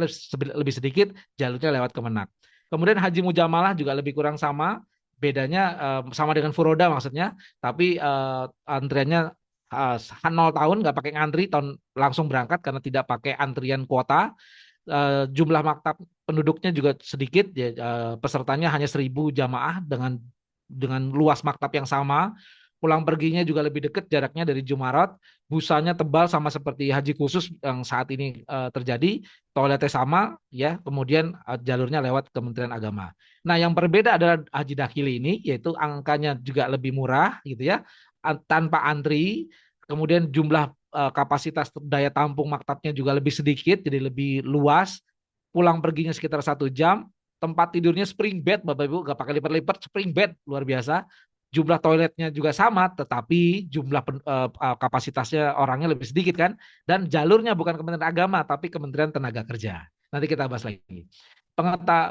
lebih sedikit, jalurnya lewat Kemenak. Kemudian haji mujamalah juga lebih kurang sama, bedanya sama dengan furoda maksudnya, tapi antriannya 0 tahun nggak pakai ngantri tahun langsung berangkat karena tidak pakai antrian kuota. Jumlah maktab penduduknya juga sedikit ya, pesertanya hanya 1.000 jamaah dengan luas maktab yang sama. Pulang perginya juga lebih dekat jaraknya dari Jumarat. Busanya tebal sama seperti haji khusus yang saat ini terjadi. Toiletnya sama ya. Kemudian jalurnya lewat Kementerian Agama. Nah, yang berbeda adalah haji dakhili ini, yaitu angkanya juga lebih murah gitu ya, tanpa antri. Kemudian jumlah kapasitas daya tampung maktabnya juga lebih sedikit, jadi lebih luas. Pulang perginya sekitar 1 jam. Tempat tidurnya spring bed, Bapak Ibu, nggak pakai lipat-lipat, spring bed luar biasa. Jumlah toiletnya juga sama, tetapi jumlah kapasitasnya orangnya lebih sedikit kan. Dan jalurnya bukan Kementerian Agama, tapi Kementerian Tenaga Kerja. Nanti kita bahas lagi.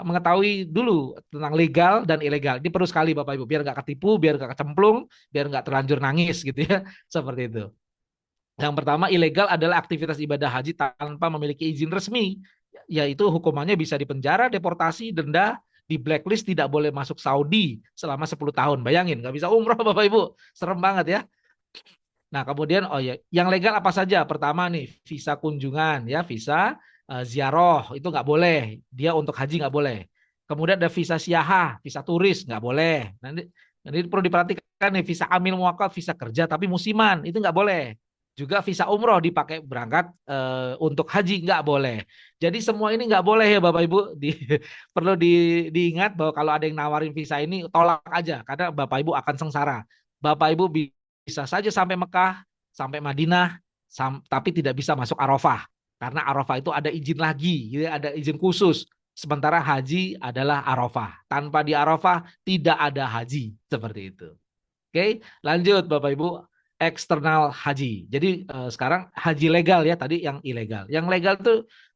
Mengetahui dulu tentang legal dan ilegal. Ini perlu sekali Bapak Ibu, biar nggak ketipu, biar nggak kecemplung, biar nggak terlanjur nangis gitu ya. Seperti itu. Yang pertama, ilegal adalah aktivitas ibadah haji tanpa memiliki izin resmi, yaitu hukumannya bisa dipenjara, deportasi, denda, di blacklist, tidak boleh masuk Saudi selama 10 tahun. Bayangin, nggak bisa umroh Bapak Ibu. Serem banget ya. Nah, kemudian oh ya, yang legal apa saja? Pertama nih, visa kunjungan ya, visa ziarah itu nggak boleh. Dia untuk haji nggak boleh. Kemudian ada visa siyahah, visa turis nggak boleh. Nanti perlu diperhatikan nih, visa amil muakkad, visa kerja tapi musiman itu nggak boleh. Juga visa umroh dipakai berangkat untuk haji nggak boleh. Jadi semua ini nggak boleh ya Bapak Ibu. Perlu diingat bahwa kalau ada yang nawarin visa ini tolak aja karena Bapak Ibu akan sengsara. Bapak Ibu bisa saja sampai Mekah, sampai Madinah, tapi tidak bisa masuk Arafah. Karena Arafah itu ada izin lagi, gitu, ada izin khusus. Sementara haji adalah Arafah. Tanpa di Arafah tidak ada haji. Seperti itu. Oke, lanjut Bapak Ibu. Eksternal haji. Jadi sekarang haji legal ya, tadi yang ilegal. Yang legal itu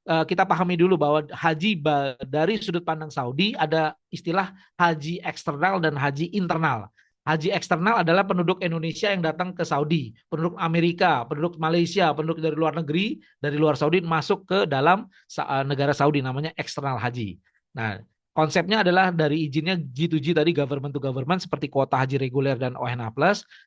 kita pahami dulu bahwa haji dari sudut pandang Saudi ada istilah haji eksternal dan haji internal. Haji eksternal adalah penduduk Indonesia yang datang ke Saudi, penduduk Amerika, penduduk Malaysia, penduduk dari luar negeri, dari luar Saudi masuk ke dalam negara Saudi, namanya eksternal haji. Nah, konsepnya adalah dari izinnya G2G tadi, government to government, seperti kuota haji reguler dan ONH+,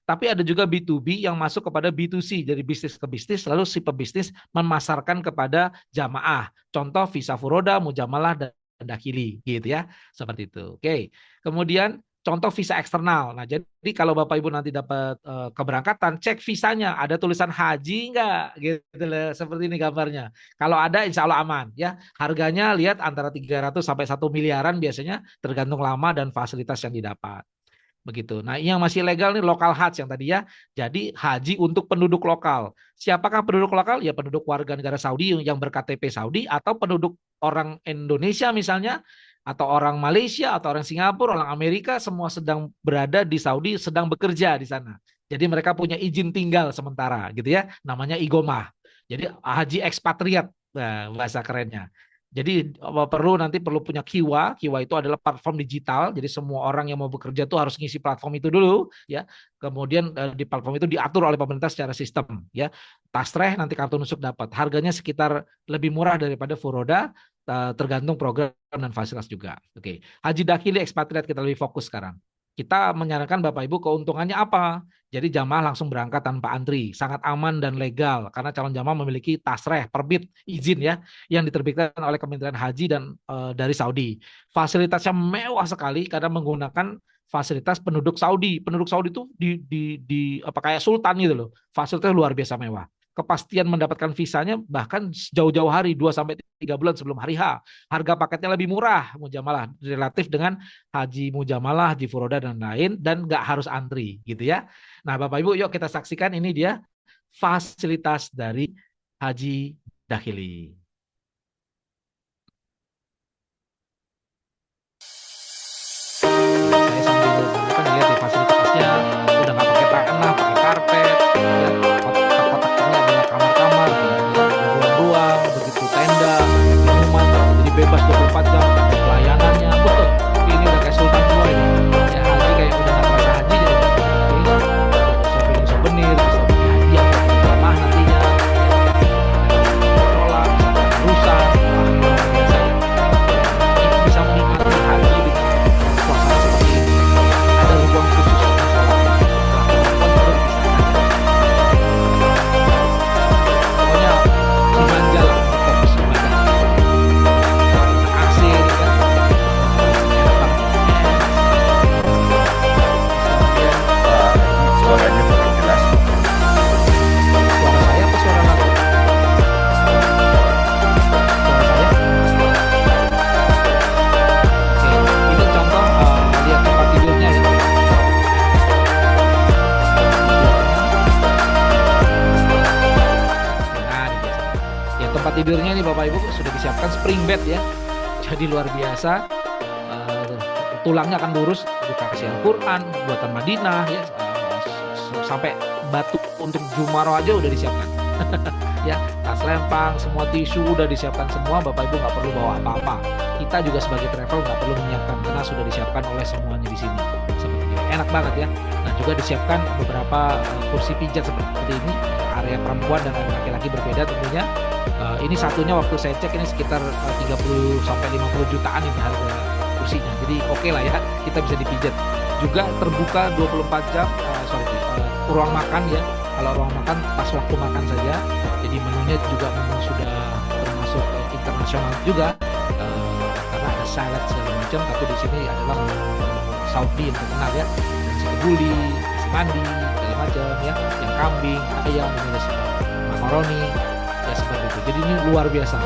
tapi ada juga B2B yang masuk kepada B2C, dari bisnis ke bisnis, lalu si pebisnis memasarkan kepada jamaah. Contoh visa furoda, mujamalah, dan dakhili gitu ya, seperti itu. Oke. Kemudian contoh visa eksternal. Nah, jadi kalau Bapak Ibu nanti dapat keberangkatan, cek visanya, ada tulisan haji enggak? Gitu loh, seperti ini gambarnya. Kalau ada insya Allah aman ya. Harganya lihat antara 300 sampai 1 miliaran biasanya, tergantung lama dan fasilitas yang didapat. Begitu. Nah, yang masih legal nih lokal Hajj yang tadi ya. Jadi haji untuk penduduk lokal. Siapakah penduduk lokal? Ya penduduk warga negara Saudi yang berKTP Saudi, atau penduduk orang Indonesia misalnya, atau orang Malaysia, atau orang Singapura, orang Amerika, semua sedang berada di Saudi, sedang bekerja di sana. Jadi mereka punya izin tinggal sementara gitu ya. Namanya igomah. Jadi haji ekspatriat, nah, bahasa kerennya. Jadi nanti perlu punya Kiwa. Kiwa itu adalah platform digital. Jadi semua orang yang mau bekerja tuh harus ngisi platform itu dulu, ya. Kemudian di platform itu diatur oleh pemerintah secara sistem, ya. Tasreh nanti kartu nusuk dapat. Harganya sekitar lebih murah daripada furoda, tergantung program dan fasilitas juga. Oke. Haji dakhili ekspatriat kita lebih fokus sekarang. Kita menyarankan Bapak Ibu keuntungannya apa? Jadi jamaah langsung berangkat tanpa antri, sangat aman dan legal karena calon jamaah memiliki tasreh, perbit, izin ya, yang diterbitkan oleh Kementerian Haji dan dari Saudi. Fasilitasnya mewah sekali karena menggunakan fasilitas penduduk Saudi. Penduduk Saudi itu di apa kayak sultan gitu loh. Fasilitasnya luar biasa mewah. kepastian mendapatkan visanya bahkan jauh-jauh hari 2 sampai 3 bulan sebelum hari H. Harga paketnya lebih murah mujamalah relatif dengan haji mujamalah, haji furoda dan lain, dan nggak harus antri gitu ya. Nah, Bapak Ibu, yuk kita saksikan ini dia fasilitas dari haji dakhili. Saya sambil kan lihat di fasilitasnya udah nggak pakai tanah, pakai karpet, ya kotak-kotaknya adalah kamar-kamar, ruang-ruang, begitu tenda, minuman, jadi bebas 24 jam, pelayanannya betul. Tapi ini udah kayak sultan semua ini. Ya haji kayak udah nggak terasa haji jadi souvenir souvenir, bisa beli hadiah buat jamaah nantinya, sholat, urusan, biasa ya. Ini bisa menikmati haji dengan suasana seperti ini. Ada ruang khusus untuk sholat. Setelah perempuan baru bisa haji. Pokoknya dimanja lah untuk fokus ibadah. AC gitu kan. Enak banget. Kemudian Wah, ini suaranya kurang jelas. suara saya apa suara lagu? Suara saya? Oke, ini contoh lihat tempat tidurnya ya. Nah, ini biasa. Ya tempat tidurnya nih Bapak Ibu sudah disiapkan spring bed ya. Jadi luar biasa. Eh, tulangnya akan lurus, dikasih Al-Quran, buatan Madinah ya. Sampai batu untuk Jumaroh aja udah disiapkan. Ya, tas lempang, semua tisu udah disiapkan semua. Bapak Ibu nggak perlu bawa apa-apa. Kita juga sebagai travel nggak perlu menyiapkan karena sudah disiapkan oleh semuanya di sini. Seperti ini. Enak banget ya. Nah, juga disiapkan beberapa kursi pijat seperti ini. Area perempuan dan area laki-laki berbeda tentunya. Ini satunya waktu saya cek ini sekitar 30 sampai 50 jutaan ini harga kursinya. Jadi oke lah ya, kita bisa dipijat. Juga terbuka 24 jam, ruang makan ya. Kalau ruang makan pas waktu makan saja. Jadi menunya juga memang sudah termasuk internasional juga. Karena ada salad segala macam, tapi di sini adalah Saudi yang terkenal ya. Nasi kebuli, nasi mandi, segala macam ya. Yang kambing, ayam, makaroni, ya seperti itu. Jadi ini luar biasa.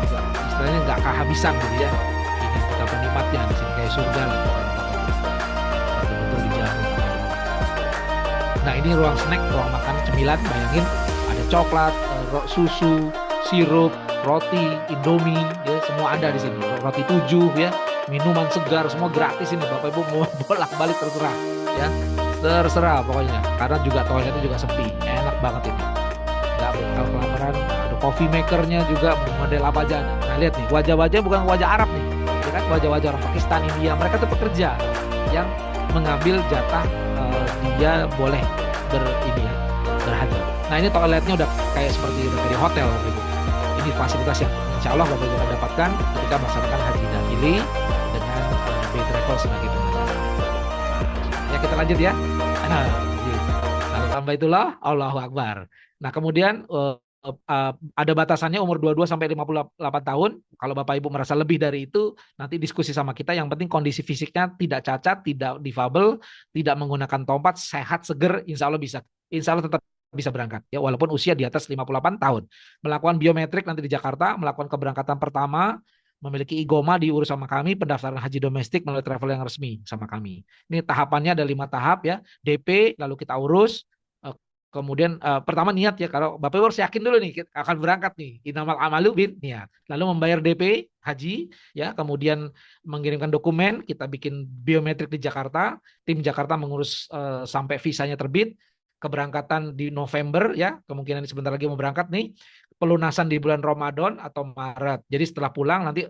Juga istilahnya nggak kehabisan gitu ya. Ini kita penikmatnya di sini kayak surga lah. Betul-betul dijamin. Nah ini ruang snack, ruang makan cemilan. Bayangin ada coklat, susu, sirup, roti, indomie, ya semua ada di sini. Roti 7 ya, minuman segar semua gratis ini. Bapak Ibu mau bolak-balik terserah ya. Terserah pokoknya. Karena juga toiletnya juga sepi. Enak banget ini. Nggak bakal kelaparan. Ada coffee makernya juga model apa aja. Nah lihat nih, wajah-wajah bukan wajah Arab nih. Ya kan wajah-wajah orang Pakistan, India. Mereka tuh pekerja yang mengambil jatah dia boleh berhaji. Nah ini toiletnya udah kayak seperti di hotel Bapak Ibu. Ini fasilitas yang insya Allah Bapak Ibu akan dapatkan ketika melaksanakan haji dakhili dengan Bay Travel sebagai penyelenggara. Ya kita lanjut ya. Kalau tambah itulah Allahu Akbar. Nah kemudian ada batasannya umur 22 sampai 58 tahun. Kalau Bapak Ibu merasa lebih dari itu, nanti diskusi sama kita. Yang penting kondisi fisiknya tidak cacat, tidak difabel, tidak menggunakan tongkat, sehat, seger, insya Allah tetap bisa berangkat. Ya, walaupun usia di atas 58 tahun. Melakukan biometrik nanti di Jakarta, melakukan keberangkatan pertama, memiliki igoma diurus sama kami, pendaftaran haji domestik melalui travel yang resmi sama kami. Ini tahapannya ada 5 tahap ya. DP, lalu kita urus. Kemudian pertama niat ya, kalau Bapak Ibu harus yakin dulu nih akan berangkat nih, innamal amalu bin niat. Lalu membayar DP haji ya, kemudian mengirimkan dokumen, kita bikin biometrik di Jakarta, tim Jakarta mengurus sampai visanya terbit, keberangkatan di November ya, kemungkinan sebentar lagi mau berangkat nih, pelunasan di bulan Ramadan atau Maret. Jadi setelah pulang nanti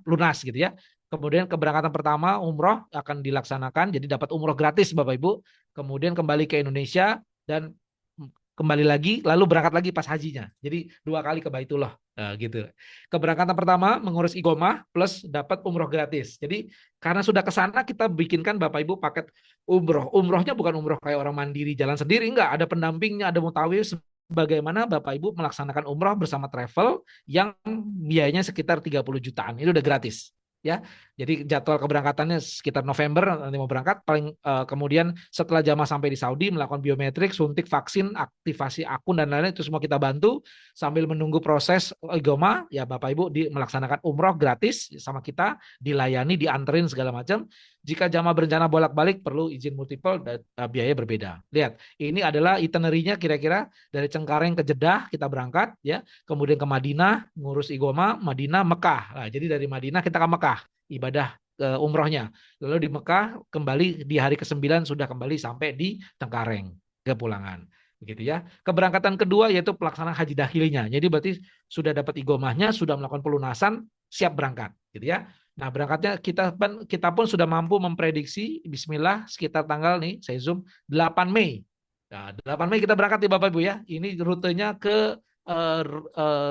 lunas gitu ya. Kemudian keberangkatan pertama umroh akan dilaksanakan, jadi dapat umroh gratis Bapak Ibu. Kemudian kembali ke Indonesia dan kembali lagi lalu berangkat lagi pas hajinya. Jadi 2 kali ke Baitullah gitu. Keberangkatan pertama mengurus igomah plus dapat umroh gratis. Jadi karena sudah ke sana kita bikinkan Bapak Ibu paket umroh. Umrohnya bukan umroh kayak orang mandiri jalan sendiri, enggak, ada pendampingnya, ada mutawif, bagaimana Bapak Ibu melaksanakan umroh bersama travel yang biayanya sekitar 30 jutaan. Itu udah gratis. ya. Jadi jadwal keberangkatannya sekitar November nanti mau berangkat. Paling kemudian setelah jamaah sampai di Saudi melakukan biometrik, suntik vaksin, aktivasi akun dan lain-lain itu semua kita bantu sambil menunggu proses igoma. Ya Bapak Ibu melaksanakan umroh gratis sama kita, dilayani, dianterin segala macam. Jika jamaah berencana bolak-balik perlu izin multiple dan biaya berbeda. Lihat, ini adalah itinerary-nya kira-kira dari Cengkareng ke Jeddah kita berangkat ya, kemudian ke Madinah ngurus igoma, Madinah, Mekah. Nah, jadi dari Madinah kita ke Mekah ibadah umrohnya. Lalu di Mekah kembali di hari ke-9 sudah kembali sampai di Cengkareng kepulangan. Begitu ya. Keberangkatan kedua yaitu pelaksanaan haji dahilinya. Jadi berarti sudah dapat igomahnya, sudah melakukan pelunasan, siap berangkat, gitu ya. Nah, berangkatnya kita pun sudah mampu memprediksi bismillah sekitar tanggal nih, saya zoom 8 Mei. Nah, 8 Mei kita berangkat nih Bapak Ibu ya. Ini rutenya ke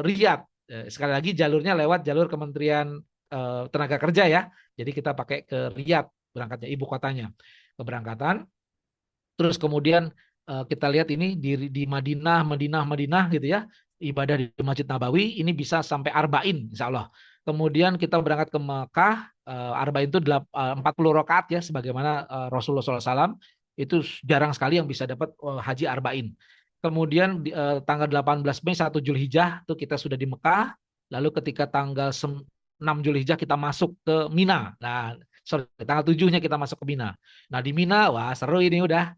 Riyadh. Sekali lagi jalurnya lewat jalur Kementerian Tenaga Kerja ya. Jadi kita pakai ke Riyadh berangkatnya, ibu kotanya. Keberangkatan. Terus kemudian kita lihat ini di Madinah gitu ya. Ibadah di Masjid Nabawi ini bisa sampai Arba'in insya Allah. Kemudian kita berangkat ke Mekah, Arba'in itu 40 rakaat ya, sebagaimana Rasulullah SAW. Itu jarang sekali yang bisa dapat haji Arba'in. Kemudian tanggal 18 Mei 1 Zulhijjah itu kita sudah di Mekah. Lalu ketika tanggal 6 Zulhijjah kita masuk ke Mina. Nah, sorry, tanggal 7-nya kita masuk ke Mina. Nah, di Mina, wah seru ini udah.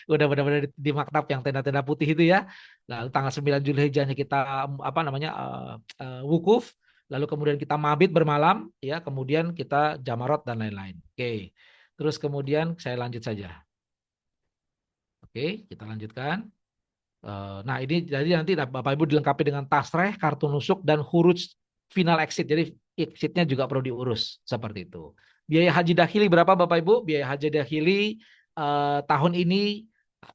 Udah benar-benar di maktab yang tenda-tenda putih itu ya. Lalu tanggal 9 Zulhijjahnya kita wukuf. Lalu kemudian kita mabit bermalam ya, kemudian kita jamarot dan lain-lain. Oke. Terus kemudian saya lanjut saja. Oke, kita lanjutkan. Nah, ini jadi nanti Bapak Ibu dilengkapi dengan tasreh, kartu nusuk dan huruj final exit. Jadi exitnya juga perlu diurus seperti itu. Biaya haji dahili berapa Bapak Ibu? Biaya haji dahili tahun ini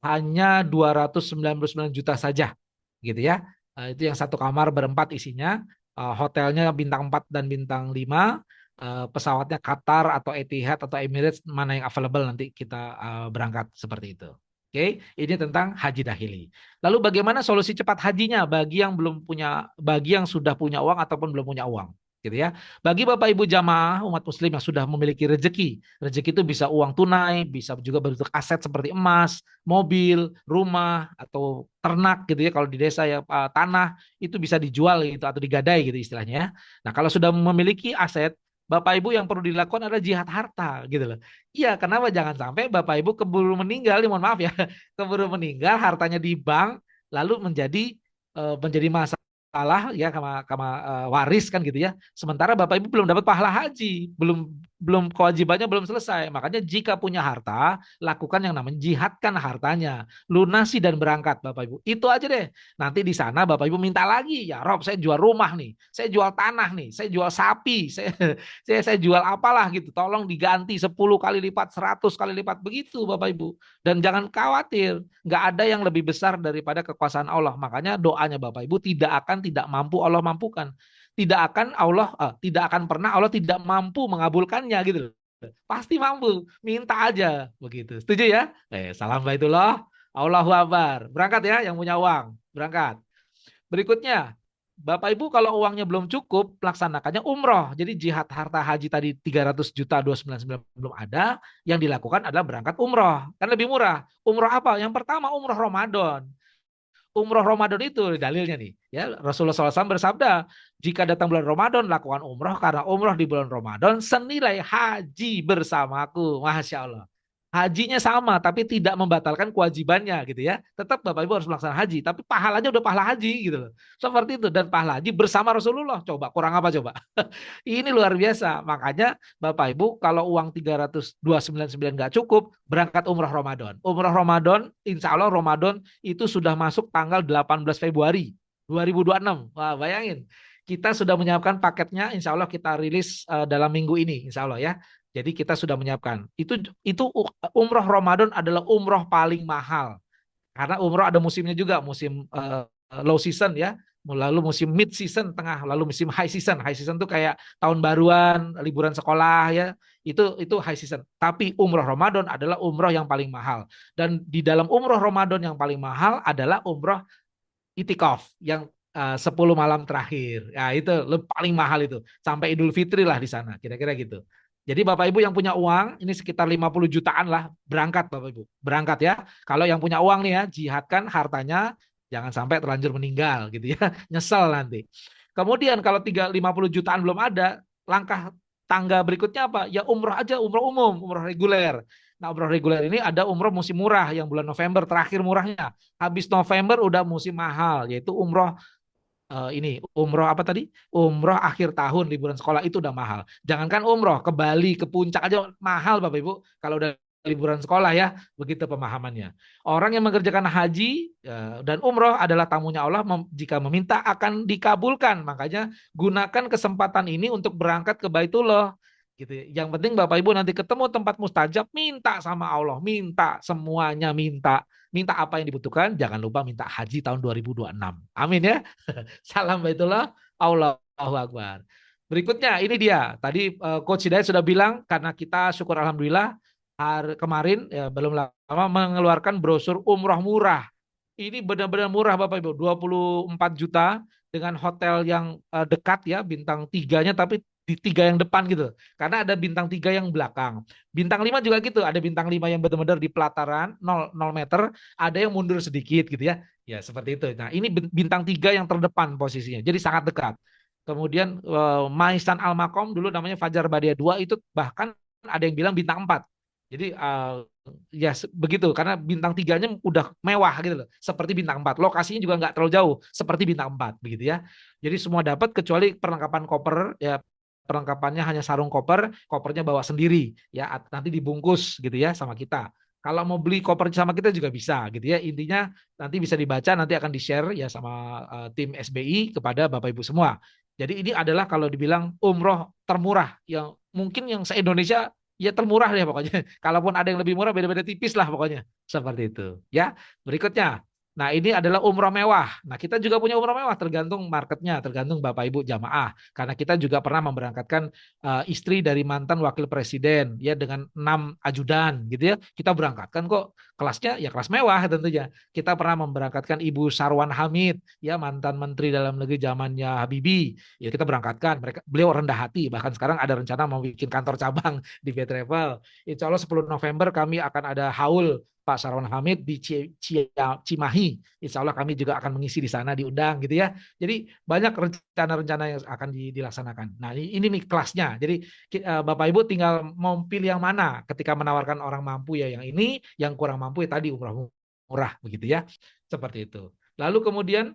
hanya 299 juta saja, gitu ya. Itu yang satu kamar berempat isinya. Hotelnya bintang 4 dan bintang 5. Pesawatnya Qatar atau Etihad atau Emirates mana yang available nanti kita berangkat seperti itu. Oke, ini tentang haji dahili. Lalu bagaimana solusi cepat hajinya bagi yang sudah punya uang ataupun belum punya uang, gitu ya. Bagi Bapak Ibu jamaah umat muslim yang sudah memiliki rezeki. Rezeki itu bisa uang tunai, bisa juga bentuk aset seperti emas, mobil, rumah atau ternak gitu ya. Kalau di desa ya tanah itu bisa dijual gitu atau digadai gitu istilahnya ya. Nah, kalau sudah memiliki aset, Bapak Ibu yang perlu dilakukan adalah jihad harta gitu loh. Iya, kenapa jangan sampai Bapak Ibu keburu meninggal, mohon maaf ya, keburu meninggal, hartanya di bank, lalu menjadi masalah ya sama waris kan gitu ya. Sementara Bapak Ibu belum dapat pahala haji, belum kewajibannya belum selesai. Makanya jika punya harta, lakukan yang namanya jihadkan hartanya, lunasi dan berangkat Bapak Ibu. Itu aja deh. Nanti di sana Bapak Ibu minta lagi, ya Rob, saya jual rumah nih, saya jual tanah nih, saya jual sapi, saya jual apalah gitu. Tolong diganti 10 kali lipat, 100 kali lipat begitu Bapak Ibu. Dan jangan khawatir, nggak ada yang lebih besar daripada kekuasaan Allah. Makanya doanya Bapak Ibu tidak mampu Allah mampukan. Tidak akan pernah Allah tidak mampu mengabulkannya gitu loh. Pasti mampu, minta aja begitu. Setuju ya? Salam baitullah. Allahu Akbar. Berangkat ya yang punya uang, berangkat. Berikutnya, Bapak Ibu kalau uangnya belum cukup, laksanakannya umroh. Jadi jihad harta haji tadi 300 juta 299 belum ada, yang dilakukan adalah berangkat umroh. Kan lebih murah. Umroh apa? Yang pertama umroh Ramadan. Umroh Ramadan itu dalilnya nih, ya Rasulullah SAW bersabda, jika datang bulan Ramadan lakukan umroh karena umroh di bulan Ramadan senilai haji bersamaku. Masya Allah. Hajinya sama tapi tidak membatalkan kewajibannya gitu ya. Tetap Bapak Ibu harus melaksanakan haji, tapi pahalanya udah pahala haji gitu loh. Seperti itu, dan pahala haji bersama Rasulullah. Coba kurang apa coba? Ini luar biasa. Makanya Bapak Ibu kalau uang 300.299 nggak cukup, berangkat umroh Ramadan. Umroh Ramadan, insya Allah Ramadan itu sudah masuk tanggal 18 Februari 2026. Wah, bayangin. Kita sudah menyiapkan paketnya, insya Allah kita rilis dalam minggu ini, insya Allah ya. Jadi kita sudah menyiapkan. Itu umroh Ramadan adalah umroh paling mahal. Karena umroh ada musimnya juga, musim low season ya, lalu musim mid season tengah, lalu musim high season. High season itu kayak tahun baruan, liburan sekolah ya. Itu high season. Tapi umroh Ramadan adalah umroh yang paling mahal. Dan di dalam umroh Ramadan yang paling mahal adalah umroh itikaf yang 10 malam terakhir. Nah, itu paling mahal itu. Sampai Idul Fitri lah di sana, kira-kira gitu. Jadi Bapak Ibu yang punya uang, ini sekitar 50 jutaan lah, berangkat Bapak Ibu. Berangkat ya. Kalau yang punya uang nih ya, jihadkan hartanya, jangan sampai terlanjur meninggal gitu ya. Nyesel nanti. Kemudian kalau 50 jutaan belum ada, langkah tangga berikutnya apa? Ya umroh aja, umroh umum, umroh reguler. Nah, umroh reguler ini ada umroh musim murah yang bulan November terakhir murahnya. Habis November udah musim mahal, yaitu umroh ini umroh apa tadi? Umroh akhir tahun liburan sekolah itu udah mahal. Jangankan umroh ke Bali, ke puncak aja mahal Bapak Ibu. Kalau udah liburan sekolah ya, begitu pemahamannya. Orang yang mengerjakan haji dan umroh adalah tamunya Allah. Jika meminta akan dikabulkan. Makanya gunakan kesempatan ini untuk berangkat ke Baitullah. Gitu. Yang penting Bapak Ibu nanti ketemu tempat mustajab, minta sama Allah, minta semuanya, minta apa yang dibutuhkan. Jangan lupa minta haji tahun 2026. Amin ya. Salam baitullah, Allahu Akbar. Berikutnya ini dia. Tadi Coach Hidayat sudah bilang karena kita syukur alhamdulillah kemarin ya belum lama mengeluarkan brosur umroh murah. Ini benar-benar murah Bapak Ibu, 24 juta dengan hotel yang dekat ya, bintang tiganya tapi di tiga yang depan gitu. Karena ada bintang tiga yang belakang. Bintang 5 juga gitu, ada bintang 5 yang benar-benar di pelataran 0 meter, ada yang mundur sedikit gitu ya. Ya seperti itu. Nah ini bintang 3 yang terdepan posisinya, jadi sangat dekat. Kemudian Maisan Al Makom dulu namanya Fajar Badia 2 itu bahkan ada yang bilang bintang 4. Jadi ya begitu karena bintang tiganya udah mewah gitu loh. Seperti bintang 4. Lokasinya juga nggak terlalu jauh seperti bintang 4 begitu ya. Jadi semua dapat kecuali perlengkapan koper ya, perlengkapannya hanya sarung koper, kopernya bawa sendiri ya nanti dibungkus gitu ya sama kita. Kalau mau beli koper sama kita juga bisa gitu ya. Intinya nanti bisa dibaca, nanti akan di-share ya sama tim SBI kepada Bapak Ibu semua. Jadi ini adalah kalau dibilang umroh termurah yang mungkin yang se-Indonesia ya termurah ya pokoknya. Kalaupun ada yang lebih murah beda-beda tipis lah pokoknya. Seperti itu. Ya, berikutnya. Nah, ini adalah umroh mewah. Nah, kita juga punya umroh mewah tergantung marketnya, tergantung Bapak Ibu jamaah. Karena kita juga pernah memberangkatkan istri dari mantan wakil presiden ya dengan 6 ajudan gitu ya. Kita berangkatkan kok kelasnya ya kelas mewah tentunya. Kita pernah memberangkatkan Ibu Sarwan Hamid ya mantan menteri dalam negeri zamannya Habibie. Ya kita berangkatkan. Beliau rendah hati bahkan sekarang ada rencana mau bikin kantor cabang di B-Travel. Insya Allah 10 November kami akan ada haul Pak Sarwan Hamid di Cimahi. Insya Allah kami juga akan mengisi di sana, diundang gitu ya. Jadi banyak rencana-rencana yang akan dilaksanakan. Nah ini nih kelasnya. Jadi Bapak Ibu tinggal mau pilih yang mana ketika menawarkan orang mampu ya yang ini, yang kurang mampu ya tadi umroh murah begitu ya. Seperti itu. Lalu kemudian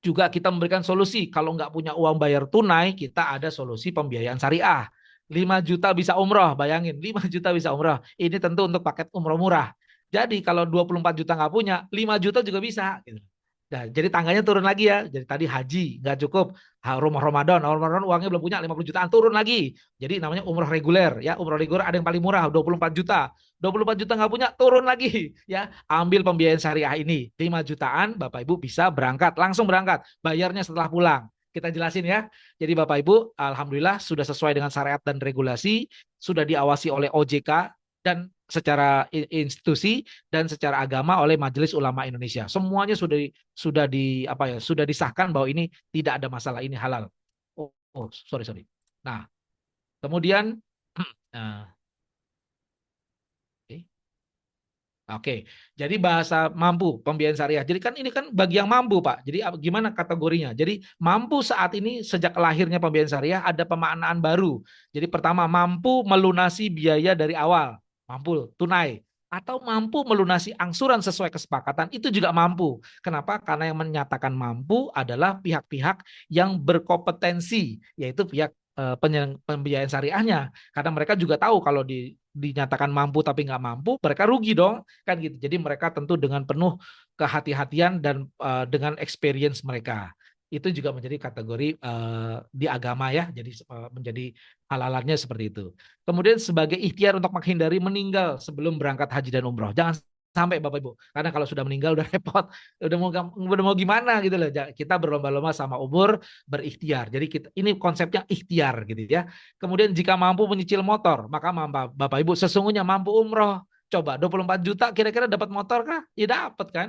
juga kita memberikan solusi. Kalau nggak punya uang bayar tunai, kita ada solusi pembiayaan syariah. 5 juta bisa umroh, bayangin 5 juta bisa umroh. Ini tentu untuk paket umroh murah. Jadi kalau 24 juta nggak punya, 5 juta juga bisa. Gitu. Nah, jadi tangganya turun lagi ya. Jadi tadi haji nggak cukup, rumah Ramadan uangnya belum punya 50 jutaan turun lagi. Jadi namanya umroh reguler ya. Umroh reguler ada yang paling murah 24 juta. 24 juta nggak punya turun lagi ya. Ambil pembiayaan syariah ini 5 jutaan, Bapak Ibu bisa berangkat, langsung berangkat. Bayarnya setelah pulang. Kita jelasin ya. Jadi Bapak Ibu, alhamdulillah sudah sesuai dengan syariat dan regulasi, sudah diawasi oleh OJK dan secara institusi dan secara agama oleh Majelis Ulama Indonesia. Semuanya sudah disahkan bahwa ini tidak ada masalah, ini halal. Sorry. Nah, kemudian Oke, jadi bahasa mampu pembiayaan syariah. Jadi kan ini kan bagi yang mampu, Pak. Jadi gimana kategorinya? Jadi mampu saat ini sejak lahirnya pembiayaan syariah ada pemaknaan baru. Jadi pertama mampu melunasi biaya dari awal, mampu tunai. Atau mampu melunasi angsuran sesuai kesepakatan, itu juga mampu. Kenapa? Karena yang menyatakan mampu adalah pihak-pihak yang berkompetensi, yaitu pihak pembiayaan syariahnya. Karena mereka juga tahu kalau dinyatakan mampu tapi nggak mampu, mereka rugi dong, kan gitu. Jadi mereka tentu dengan penuh kehati-hatian dan dengan experience mereka. Itu juga menjadi kategori di agama ya, jadi menjadi halalannya seperti itu. Kemudian sebagai ikhtiar untuk menghindari meninggal sebelum berangkat haji dan umroh. Jangan sampai Bapak Ibu, karena kalau sudah meninggal udah repot, udah mau gimana gitu loh. Kita berlomba-lomba sama umur, berikhtiar. Jadi ini konsepnya ikhtiar gitu ya. Kemudian jika mampu menyicil motor, maka Bapak Ibu sesungguhnya mampu umroh. Coba 24 juta kira-kira dapat motor kah? Ya dapat kan.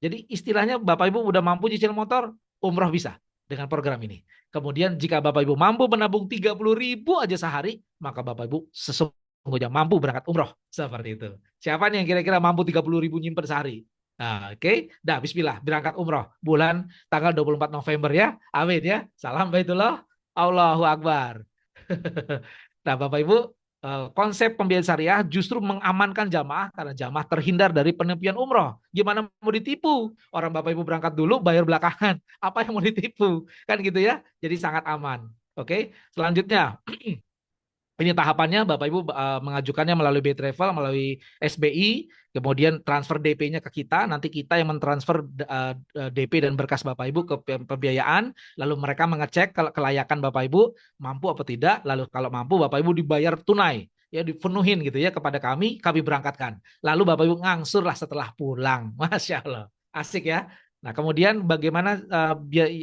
Jadi istilahnya Bapak Ibu udah mampu nyicil motor, umroh bisa dengan program ini. Kemudian jika Bapak Ibu mampu menabung 30.000 aja sehari, maka Bapak Ibu sesungguhnya mampu berangkat umroh. Seperti itu. Siapa nih yang kira-kira mampu 30.000 nyimpen sehari? Nah, oke. Dah, bismillah, berangkat umroh. Bulan tanggal 24 November ya. Amin ya. Salam baitullah. Allahu Akbar. Nah, Bapak Ibu, konsep pembiayaan syariah justru mengamankan jamaah karena jamaah terhindar dari penipuan umroh. Gimana mau ditipu? Orang Bapak Ibu berangkat dulu, bayar belakangan. Apa yang mau ditipu? Kan gitu ya. Jadi sangat aman. Oke, selanjutnya ini tahapannya Bapak Ibu mengajukannya melalui BI Travel, melalui SBI, kemudian transfer DP-nya ke kita, nanti kita yang mentransfer DP dan berkas Bapak Ibu ke pembiayaan, lalu mereka mengecek kelayakan Bapak Ibu mampu apa tidak, lalu kalau mampu Bapak Ibu dibayar tunai, ya dipenuhin gitu ya kepada kami berangkatkan. Lalu Bapak Ibu ngangsur lah setelah pulang. Masya Allah, asik ya. Nah, kemudian bagaimana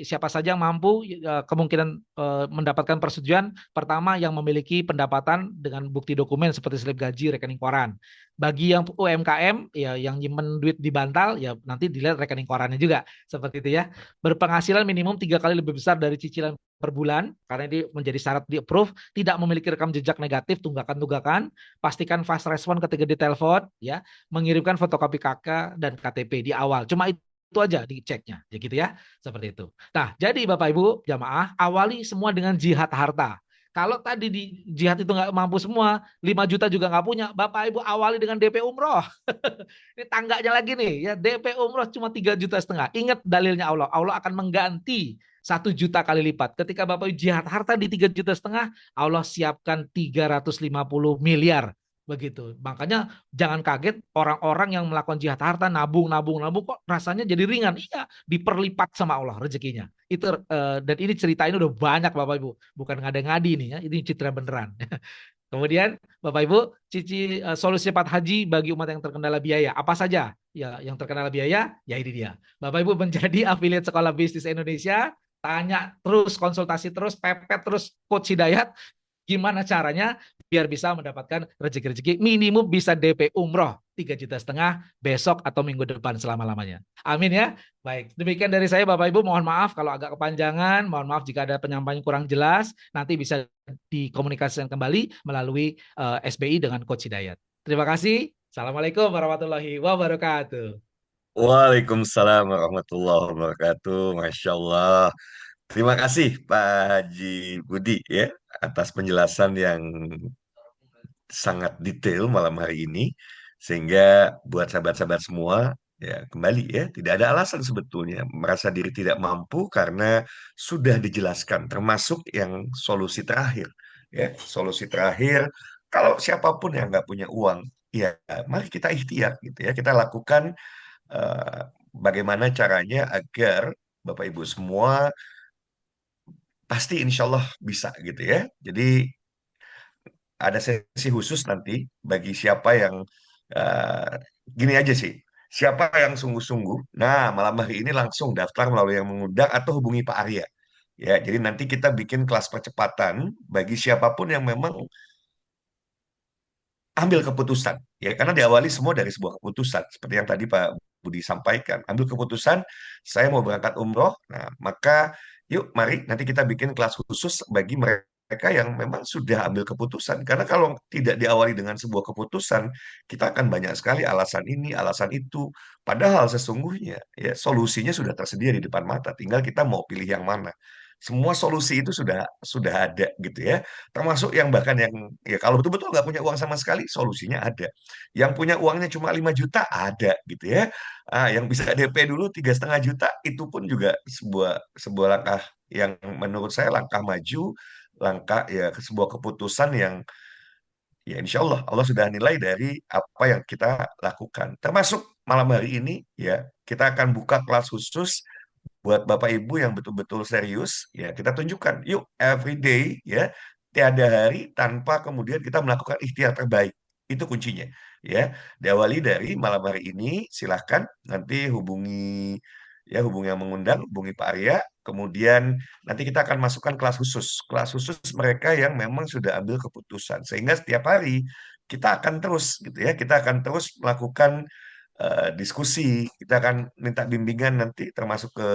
siapa saja yang mampu kemungkinan mendapatkan persetujuan. Pertama, yang memiliki pendapatan dengan bukti dokumen seperti slip gaji, rekening koran. Bagi yang UMKM, ya yang nyimpen duit di bantal, ya nanti dilihat rekening korannya juga. Seperti itu ya. Berpenghasilan minimum 3 kali lebih besar dari cicilan per bulan, karena ini menjadi syarat di approve. Tidak memiliki rekam jejak negatif, tunggakan-tunggakan. Pastikan fast respon ketika ditelepon, ya. Mengirimkan fotokopi KK dan KTP di awal. Cuma itu aja diceknya, ya gitu ya, seperti itu. Nah, jadi Bapak Ibu jamaah, awali semua dengan jihad harta. Kalau tadi di jihad itu nggak mampu semua, 5 juta juga nggak punya, Bapak Ibu awali dengan DP umroh. Ini tangganya lagi nih, ya DP umroh cuma 3,5 juta. Ingat dalilnya Allah, Allah akan mengganti 1 juta kali lipat. Ketika Bapak Ibu jihad harta di 3,5 juta, Allah siapkan 350 miliar. Begitu. Makanya jangan kaget orang-orang yang melakukan jihad harta nabung kok rasanya jadi ringan. Iya, diperlipat sama Allah rezekinya. Itu dan ini cerita ini udah banyak Bapak Ibu, bukan ngade-ngadi nih ya. Ini cerita beneran. Kemudian Bapak Ibu, solusi cepat haji bagi umat yang terkendala biaya. Apa saja? Ya, yang terkendala biaya, ya ini dia. Bapak Ibu menjadi afiliat Sekolah Bisnis Indonesia, tanya terus, konsultasi terus, pepet terus Coach Hidayat, gimana caranya biar bisa mendapatkan rezeki-rezeki minimum bisa DP umroh 3,5 juta besok atau minggu depan selama-lamanya. Amin ya. Baik, demikian dari saya Bapak Ibu. Mohon maaf kalau agak kepanjangan. Mohon maaf jika ada penyampaian kurang jelas. Nanti bisa dikomunikasikan kembali melalui SBI dengan Coach Hidayat. Terima kasih. Assalamualaikum warahmatullahi wabarakatuh. Waalaikumsalam warahmatullahi wabarakatuh. Masya Allah. Terima kasih Pak Haji Budi ya atas penjelasan yang sangat detail malam hari ini, sehingga buat sahabat-sahabat semua ya kembali ya tidak ada alasan sebetulnya merasa diri tidak mampu karena sudah dijelaskan termasuk yang solusi terakhir ya, solusi terakhir kalau siapapun yang nggak punya uang ya mari kita ikhtiar gitu ya, kita lakukan eh, bagaimana caranya agar Bapak Ibu semua pasti insya Allah bisa gitu ya. Jadi ada sesi khusus nanti bagi siapa yang eh, gini aja sih. Siapa yang sungguh-sungguh, nah malam hari ini langsung daftar melalui yang mengundang atau hubungi Pak Arya. Ya, jadi nanti kita bikin kelas percepatan bagi siapapun yang memang ambil keputusan. Ya, karena diawali semua dari sebuah keputusan. Seperti yang tadi Pak Budi sampaikan. Ambil keputusan, saya mau berangkat umroh. Nah, maka yuk mari nanti kita bikin kelas khusus bagi mereka yang memang sudah ambil keputusan. Karena kalau tidak diawali dengan sebuah keputusan, kita akan banyak sekali alasan ini, alasan itu. Padahal sesungguhnya ya solusinya sudah tersedia di depan mata. Tinggal kita mau pilih yang mana. Semua solusi itu sudah ada gitu ya. Termasuk yang bahkan yang ya kalau betul-betul nggak punya uang sama sekali, solusinya ada. Yang punya uangnya cuma 5 juta ada gitu ya. Yang bisa DP dulu 3,5 juta itu pun juga sebuah sebuah langkah yang menurut saya langkah maju, langkah ya sebuah keputusan yang ya insya Allah Allah sudah nilai dari apa yang kita lakukan. Termasuk malam hari ini ya kita akan buka kelas khusus buat Bapak Ibu yang betul-betul serius, ya kita tunjukkan, yuk every day ya, tiada hari tanpa kemudian kita melakukan ikhtiar terbaik. Itu kuncinya, ya. Diawali dari malam hari ini, silahkan nanti hubungi yang mengundang, hubungi Pak Arya, kemudian nanti kita akan masukkan kelas khusus mereka yang memang sudah ambil keputusan, sehingga setiap hari kita akan terus gitu ya, kita akan terus melakukan diskusi. Kita akan minta bimbingan nanti termasuk ke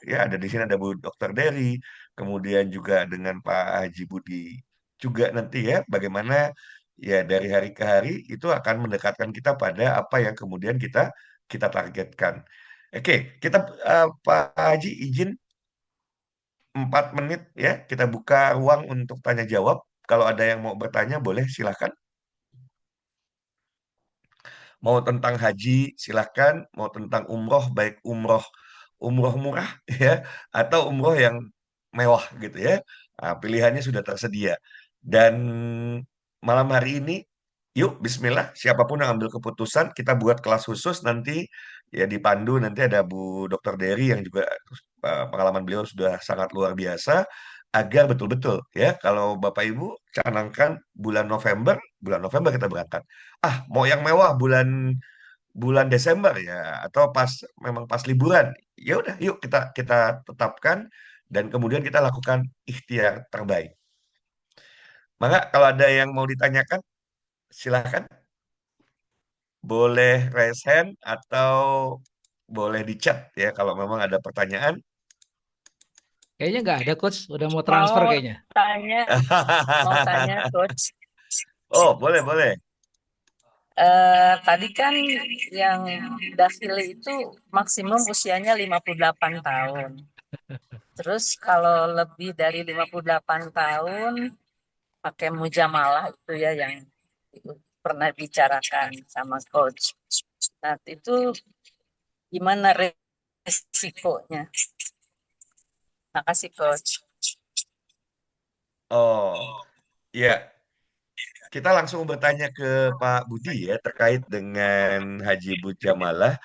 ya ada di sini ada Bu Dokter Dery, kemudian juga dengan Pak Haji Budi juga nanti ya bagaimana ya dari hari ke hari itu akan mendekatkan kita pada apa yang kemudian kita kita targetkan. Oke, kita Pak Haji izin 4 menit ya kita buka ruang untuk tanya jawab. Kalau ada yang mau bertanya boleh silahkan. Mau tentang haji silahkan, mau tentang umroh baik umroh umroh murah ya atau umroh yang mewah gitu ya. Nah, pilihannya sudah tersedia. Dan malam hari ini, yuk Bismillah, siapapun yang ambil keputusan, kita buat kelas khusus nanti ya dipandu nanti ada Bu Dokter Dery yang juga pengalaman beliau sudah sangat luar biasa agar betul-betul ya kalau Bapak Ibu canangkan bulan November kita berangkat. Ah, mau yang mewah bulan bulan Desember ya atau pas memang pas liburan. Ya udah, yuk kita kita tetapkan dan kemudian kita lakukan ikhtiar terbaik. Maka kalau ada yang mau ditanyakan, silahkan. Boleh raise hand atau boleh di chat ya kalau memang ada pertanyaan. Kayaknya nggak ada coach, udah mau transfer Mau kayaknya. tanya, mau tanya coach. Oh, boleh, boleh. Tadi kan yang dafili itu maksimum usianya 58 tahun. Terus kalau lebih dari 58 tahun pakai mujamalah itu ya yang pernah bicarakan sama coach. Nah, itu gimana resikonya? Makasih coach. Oh, ya. Kita langsung bertanya ke Pak Budi ya terkait dengan Haji Mujamalah.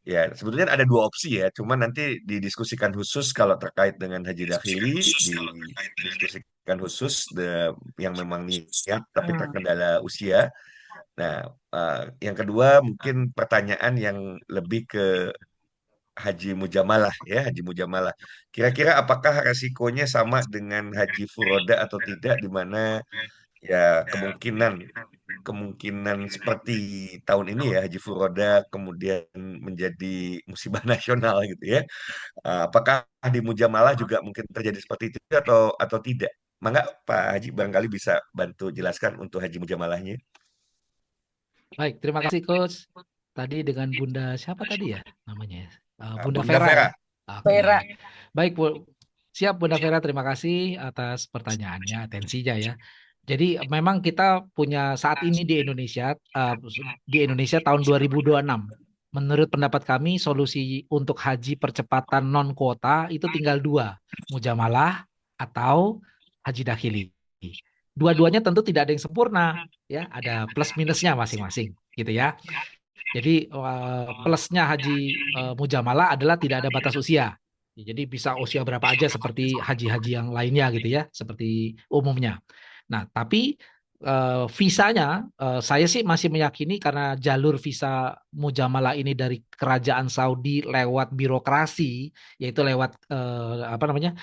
Ya, sebetulnya ada dua opsi ya, cuman nanti didiskusikan khusus kalau terkait dengan Haji Dakhili, didiskusikan khusus yang memang niat tapi Hmm. terkendala usia. Nah, yang kedua mungkin pertanyaan yang lebih ke Haji Mujamalah ya, Haji Mujamalah. Kira-kira apakah resikonya sama dengan Haji Furoda atau tidak, di mana ya kemungkinan kemungkinan seperti tahun ini ya Haji Furoda kemudian menjadi musibah nasional gitu ya. Apakah di Mujamalah juga mungkin terjadi seperti itu atau tidak? Mangga Pak Haji barangkali bisa bantu jelaskan untuk Haji Mujamalahnya. Baik, terima kasih coach. Tadi dengan Bunda siapa tadi ya namanya? Bunda Bunda Vera ya. Vera. Oke. Vera, Baik, Bu. Siap Bunda Vera, terima kasih atas pertanyaannya, atensinya ya. Jadi memang kita punya saat ini di Indonesia tahun 2026. Menurut pendapat kami solusi untuk haji percepatan non kuota itu tinggal dua, mujamalah atau haji dakhili. Dua-duanya tentu tidak ada yang sempurna, ya, ada plus minusnya masing-masing, gitu ya. Jadi plusnya haji mujamalah adalah tidak ada batas usia. Jadi bisa usia berapa aja seperti haji-haji yang lainnya gitu ya, seperti umumnya. Nah, tapi visanya saya sih masih meyakini karena jalur visa mujamalah ini dari kerajaan Saudi lewat birokrasi, yaitu lewat apa namanya?